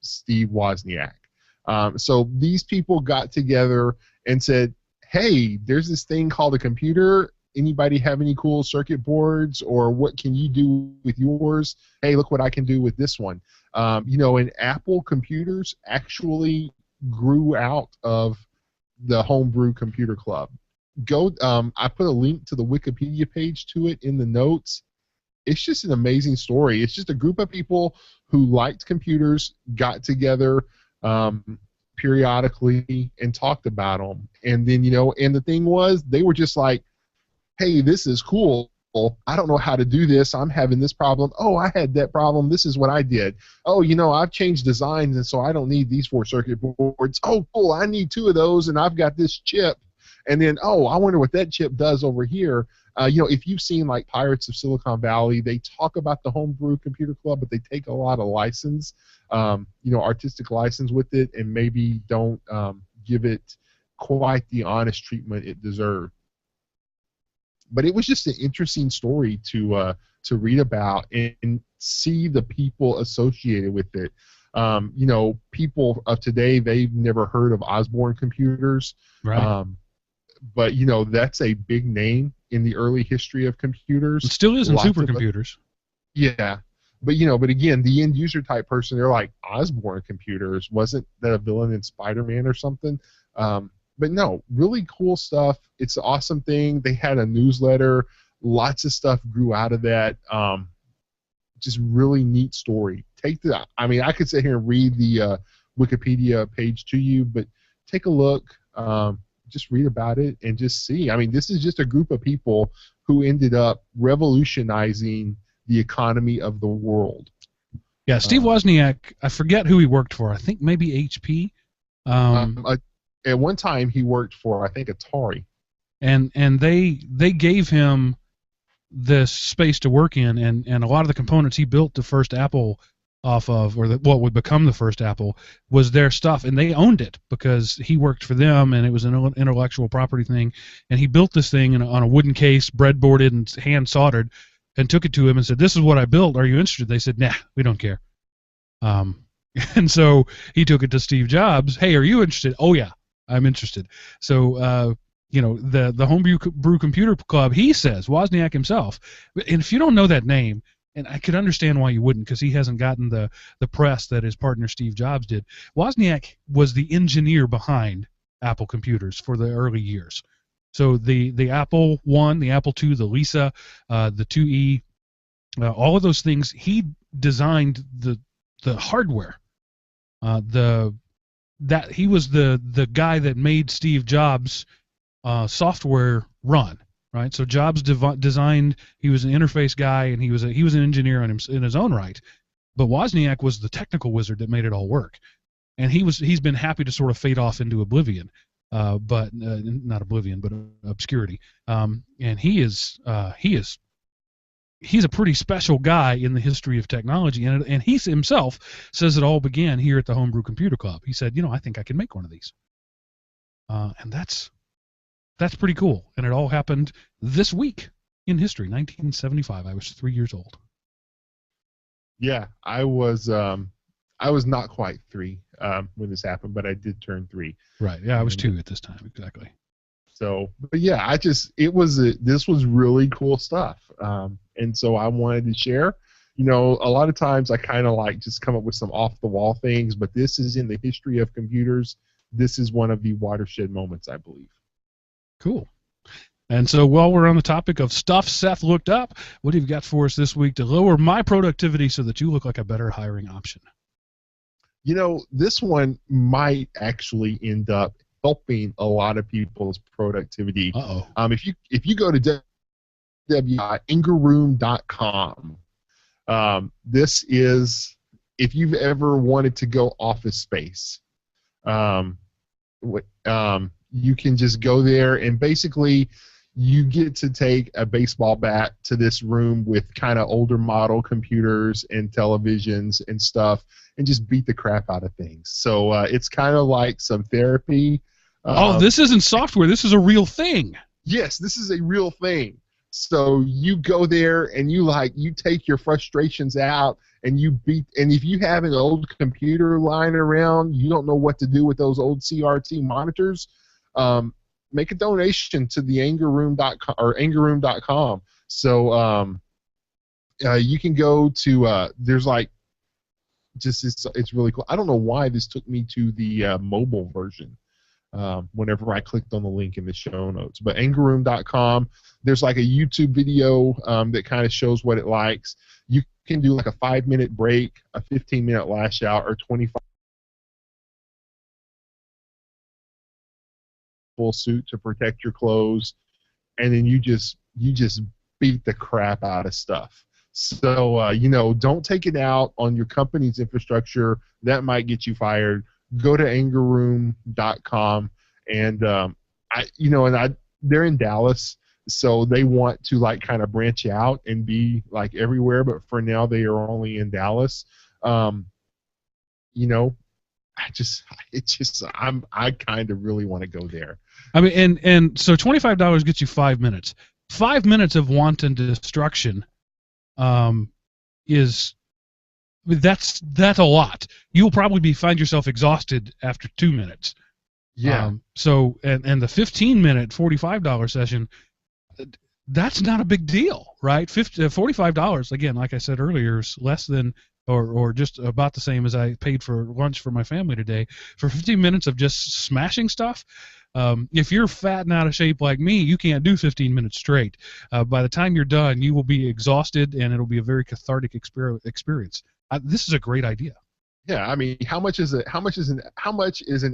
Steve Wozniak. So these people got together and said, hey, there's this thing called a computer. Anybody have any cool circuit boards, or what can you do with yours? Hey, look what I can do with this one. You know, and Apple computers actually grew out of the Homebrew Computer Club. I put a link to the Wikipedia page to it in the notes. It's just an amazing story. It's just a group of people who liked computers, got together periodically and talked about them. And then, you know, and the thing was, they were just like, hey, this is cool. I don't know how to do this. I'm having this problem. Oh, I had that problem. This is what I did. Oh, you know, I've changed designs, and so I don't need these 4 circuit boards. Oh, cool. I need 2 of those, and I've got this chip. And then, oh, I wonder what that chip does over here. You know, if you've seen like Pirates of Silicon Valley, they talk about the Homebrew Computer Club, but they take a lot of license, you know, artistic license with it, and maybe don't give it quite the honest treatment it deserved. But it was just an interesting story to read about and see the people associated with it. You know, people of today, they've never heard of Osborne computers. Right. but that's a big name in the early history of computers. It still is in Lots of supercomputers. Yeah, but again, the end user type person, they're like Osborne Computers. Wasn't that a villain in Spider-Man or something? But no, really cool stuff. It's an awesome thing. They had a newsletter. Lots of stuff grew out of that. Just really neat story. I could sit here and read the Wikipedia page to you, but take a look. Just read about it and just see. I mean, this is just a group of people who ended up revolutionizing the economy of the world. Yeah, Steve Wozniak, I forget who he worked for. I think maybe HP. At one time, he worked for, I think, Atari. And they gave him this space to work in, and a lot of the components he built the first Apple off of, or what would become the first Apple, was their stuff, and they owned it because he worked for them, and it was an intellectual property thing. And he built this thing on a wooden case, breadboarded and hand soldered, and took it to him and said, "This is what I built. Are you interested?" They said, "Nah, we don't care." And so he took it to Steve Jobs. "Hey, are you interested?" "Oh yeah, I'm interested." So the Homebrew Computer Club, he says, Wozniak himself, and if you don't know that name, and I could understand why you wouldn't, because he hasn't gotten the press that his partner Steve Jobs did. Wozniak was the engineer behind Apple computers for the early years. So the Apple I, the Apple II, the Lisa, the IIe, all of those things, he designed the hardware. He was the guy that made Steve Jobs' software run. Right, so Jobs designed. He was an interface guy, and he was an engineer in his own right. But Wozniak was the technical wizard that made it all work, and he's been happy to sort of fade off into oblivion, but not oblivion, but obscurity. And he's a pretty special guy in the history of technology, and he himself says it all began here at the Homebrew Computer Club. He said, I think I can make one of these, and that's pretty cool. And it all happened this week in history, 1975. I was 3 years old. Yeah, I was not quite 3 when this happened, but I did turn 3. Right. Yeah, I was 2 at this time, exactly. So, but yeah, this was really cool stuff. And so I wanted to share. A lot of times I kind of like just come up with some off the wall things, but this is in the history of computers. This is one of the watershed moments, I believe. Cool. And so while we're on the topic of stuff Seth looked up, what have you got for us this week to lower my productivity so that you look like a better hiring option? This one might actually end up helping a lot of people's productivity. Uh-oh. If you go to www.angerroom.com, this is, if you've ever wanted to go office space, you can just go there, and basically you get to take a baseball bat to this room with kind of older model computers and televisions and stuff and just beat the crap out of things. So it's kind of like some therapy. This isn't software. This is a real thing. Yes, this is a real thing. So you go there and you take your frustrations out and and if you have an old computer lying around, you don't know what to do with those old CRT monitors, make a donation to the angerroom.com or angerroom.com. So you can go to there's it's really cool. I don't know why this took me to the mobile version whenever I clicked on the link in the show notes. But angerroom.com, there's like a YouTube video that kind of shows what it likes. You can do like a 5-minute break, a 15-minute lash out, or 25 full suit to protect your clothes, and then you just beat the crap out of stuff. So don't take it out on your company's infrastructure. That might get you fired. Go to angerroom.com, and they're in Dallas, so they want to like kind of branch out and be like everywhere, but for now they are only in Dallas. I kind of really want to go there. I mean, and so $25 gets you 5 minutes. 5 minutes of wanton destruction is that's a lot. You'll probably find yourself exhausted after 2 minutes. Yeah. So and the 15-minute $45 session, that's not a big deal, right? $45, again, like I said earlier, is less than or just about the same as I paid for lunch for my family today for 15 minutes of just smashing stuff. If you're fat and out of shape like me, you can't do 15 minutes straight. By the time you're done, you will be exhausted, and it'll be a very cathartic experience. This is a great idea. Yeah, I mean, how much is an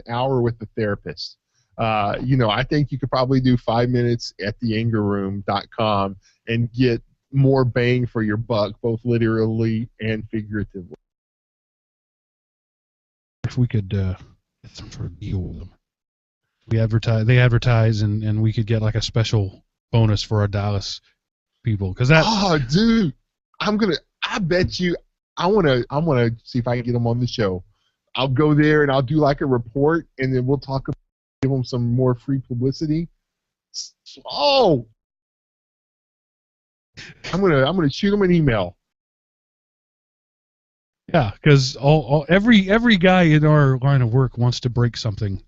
hour with the therapist? I think you could probably do 5 minutes at theangerroom.com and get more bang for your buck, both literally and figuratively. If we could get some sort of deal with them, they advertise, and we could get like a special bonus for our Dallas people, because that. Oh, dude, I bet you. I want to see if I can get them on the show. I'll go there and I'll do like a report, and then we'll give them some more free publicity. Oh, I'm gonna shoot them an email. Yeah, because every guy in our line of work wants to break something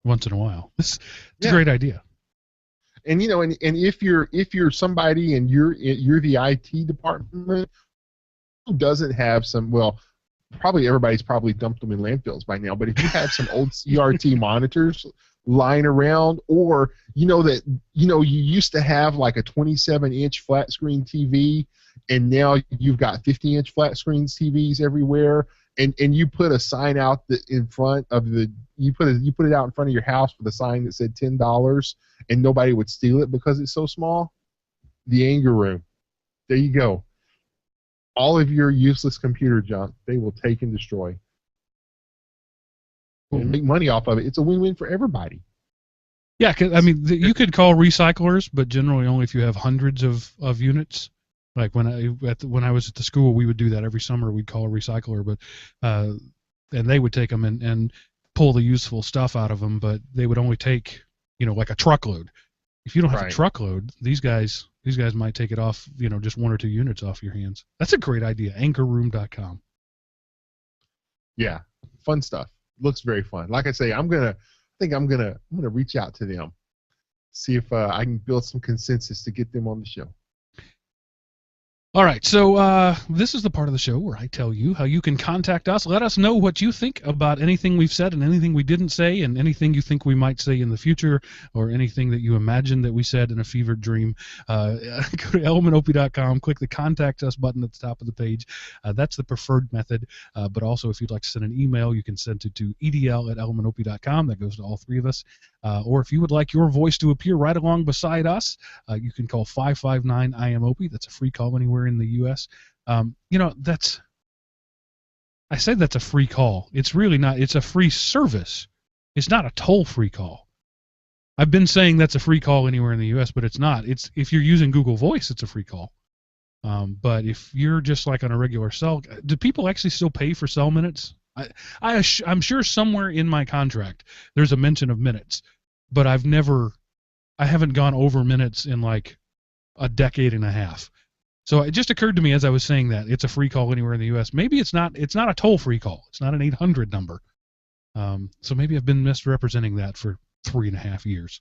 once in a while. It's a great idea. And and if you're somebody and you're the IT department who doesn't have some, well, probably everybody's probably dumped them in landfills by now, but if you have some old CRT monitors lying around, or you used to have like a 27-inch flat screen TV, and now you've got 50-inch flat screen TVs everywhere, and you put a sign out in front of you put it out in front of your house with a sign that said $10, and nobody would steal it because it's so small. The Anger Room. There you go. All of your useless computer junk, they will take and destroy. And make money off of it. It's a win-win for everybody. Yeah, cause, I mean, you could call recyclers, but generally only if you have hundreds of units. Like when I was at the school, we would do that every summer. We'd call a recycler, but and they would take them and pull the useful stuff out of them, but they would only take like a truckload. If you don't have a truckload, these guys might take it off, just 1 or 2 units off your hands. That's a great idea. Anchorroom.com. Yeah, fun stuff. Looks very fun. Like I say, I'm gonna reach out to them, see if I can build some consensus to get them on the show. All right, so this is the part of the show where I tell you how you can contact us. Let us know what you think about anything we've said and anything we didn't say and anything you think we might say in the future or anything that you imagine that we said in a fevered dream. Go to elementop.com, click the Contact Us button at the top of the page. That's the preferred method, but also if you'd like to send an email, you can send it to edl@elementop.com. That goes to all 3 of us. Or if you would like your voice to appear right along beside us, you can call 559-IAM-OPIE. That's a free call anywhere in the U.S. I said that's a free call. It's really not. It's a free service. It's not a toll-free call. I've been saying that's a free call anywhere in the U.S., but it's not. It's if you're using Google Voice, it's a free call. But if you're just like on a regular cell, do people actually still pay for cell minutes? I'm sure somewhere in my contract there's a mention of minutes, but I haven't gone over minutes in like a decade and a half. So it just occurred to me as I was saying that it's a free call anywhere in the U.S. Maybe it's not a toll-free call. It's not an 800 number. So maybe I've been misrepresenting that for 3.5 years.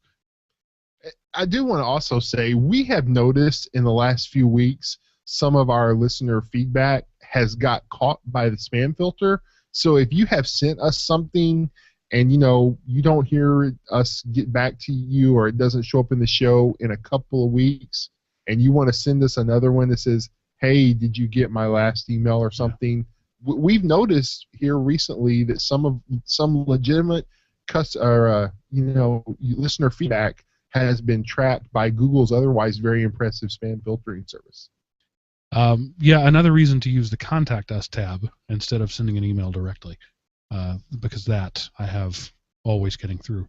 I do want to also say we have noticed in the last few weeks some of our listener feedback has got caught by the spam filter. So if you have sent us something and you don't hear us get back to you, or it doesn't show up in the show in a couple of weeks, and you want to send us another one that says, hey, did you get my last email or something? Yeah. We've noticed here recently that some legitimate listener feedback has been trapped by Google's otherwise very impressive spam filtering service. Another reason to use the Contact Us tab instead of sending an email directly, because that I have always getting through.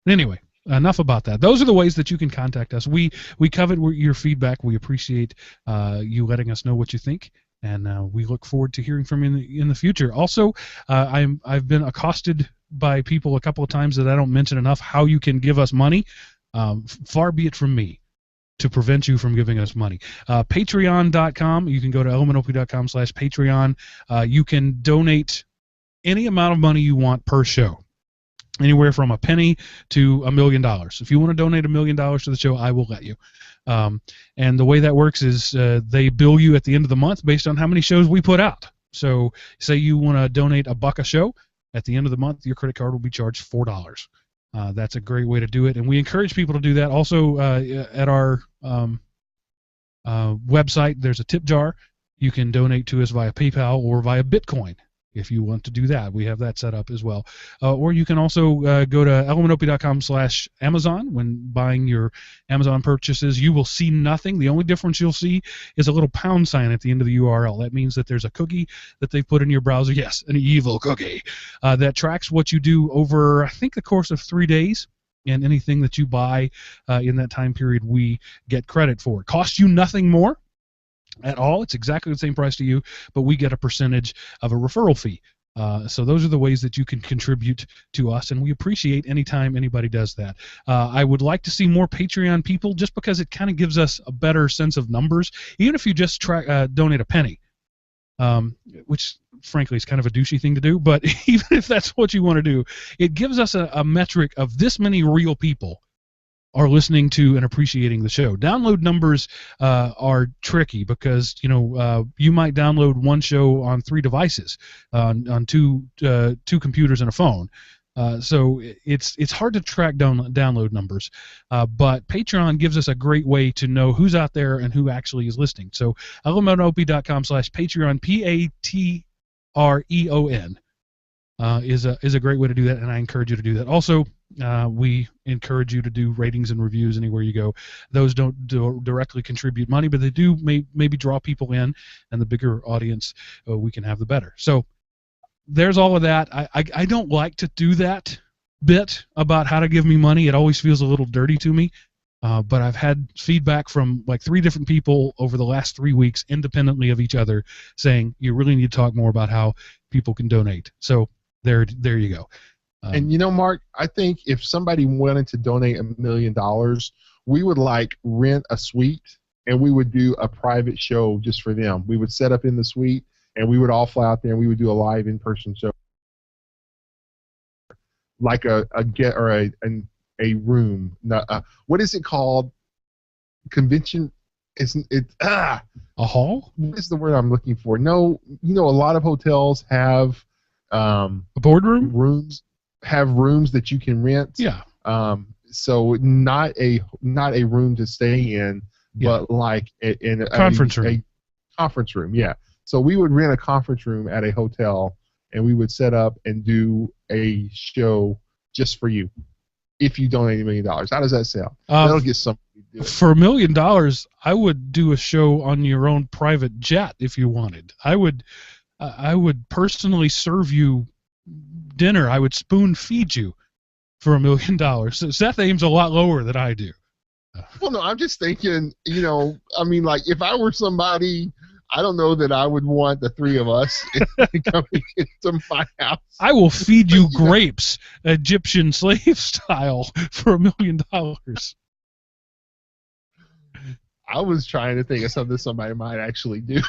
Anyway, enough about that. Those are the ways that you can contact us. We covet your feedback. We appreciate you letting us know what you think, and we look forward to hearing from you in the future. Also, I've been accosted by people a couple of times that I don't mention enough how you can give us money. Far be it from me to prevent you from giving us money. Patreon.com. You can go to elementop.com/Patreon. You can donate any amount of money you want per show. anywhere from a penny to $1 million. If you want to donate $1 million to the show, I will let you. And the way that works is they bill you at the end of the month based on how many shows we put out. So say you want to donate $1 a show, at the end of the month, your credit card will be charged $4. That's a great way to do it, and we encourage people to do that. Also, at our website, there's a tip jar. You can donate to us via PayPal or via Bitcoin if you want to do that. We have that set up as well. Or you can also go to elementop.com/Amazon. When buying your Amazon purchases, you will see nothing. The only difference you'll see is a little pound sign at the end of the URL. That means that there's a cookie that they've put in your browser. Yes, an evil cookie that tracks what you do over, I think, the course of 3 days. And anything that you buy in that time period, we get credit for. It costs you nothing more at all. It's exactly the same price to you, but we get a percentage of a referral fee. So those are the ways that you can contribute to us, and we appreciate any time anybody does that. I would like to see more Patreon people, just because it kind of gives us a better sense of numbers. Even if you just donate a penny, which frankly is kind of a douchey thing to do, but even if that's what you want to do, it gives us a metric of this many real people are listening to and appreciating the show. Download numbers are tricky because you might download one show on 3 devices, on two computers and a phone. So it's hard to track download numbers, but Patreon gives us a great way to know who's out there and who actually is listening. So elementop.com/Patreon, Patreon, is a great way to do that, and I encourage you to do that. Also, we encourage you to do ratings and reviews anywhere you go. Those don't directly contribute money, but they do maybe draw people in, and the bigger audience we can have, the better. So there's all of that. I don't like to do that bit about how to give me money. It always feels a little dirty to me. But I've had feedback from like 3 different people over the last 3 weeks, independently of each other, saying you really need to talk more about how people can donate. So there you go. And Mark, I think if somebody wanted to donate $1 million, we would rent a suite, and we would do a private show just for them. We would set up in the suite, and we would all fly out there, and we would do a live in-person show, like a room. What is it called? Convention? A hall? What is the word I'm looking for? No, a lot of hotels have a boardroom? Rooms that you can rent. Yeah. So not a room to stay in, but in a conference room. A conference room, yeah. So we would rent a conference room at a hotel, and we would set up and do a show just for you. If you donate $1 million, how does that sound? That'll get somebody to do it. For $1 million, I would do a show on your own private jet if you wanted. I would personally serve you dinner. I would spoon feed you for $1 million. So Seth aims a lot lower than I do. Well, no, I'm just thinking. If I were somebody, I don't know that I would want the 3 of us coming into my house. I will feed you grapes, Egyptian slave style, for $1 million. I was trying to think of something somebody might actually do.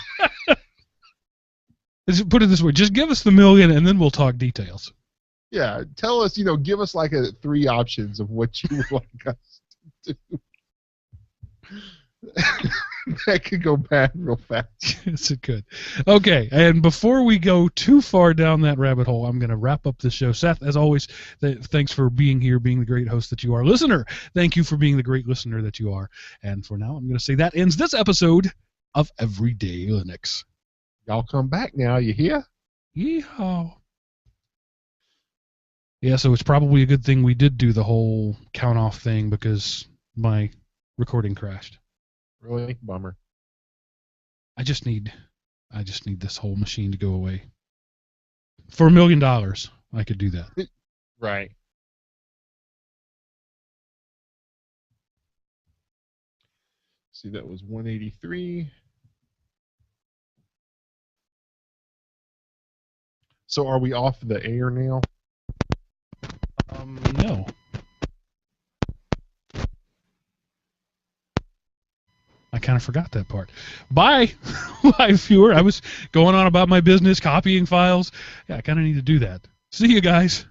Put it this way: just give us the $1 million, and then we'll talk details. Yeah, tell us. Give us 3 options of what you would like us to do. That could go bad real fast. Yes, it could. Okay, and before we go too far down that rabbit hole, I'm going to wrap up the show. Seth, as always, thanks for being here, being the great host that you are. Listener, thank you for being the great listener that you are. And for now, I'm going to say that ends this episode of Everyday Linux. Y'all come back now, you hear? Yeehaw. Yeah, so it's probably a good thing we did do the whole count-off thing, because my recording crashed. Really? Bummer. I just need this whole machine to go away. For $1 million, I could do that. Right. See, that was 183. So are we off the air now? No. I kind of forgot that part. Bye, live viewer. I was going on about my business, copying files. Yeah, I kind of need to do that. See you guys.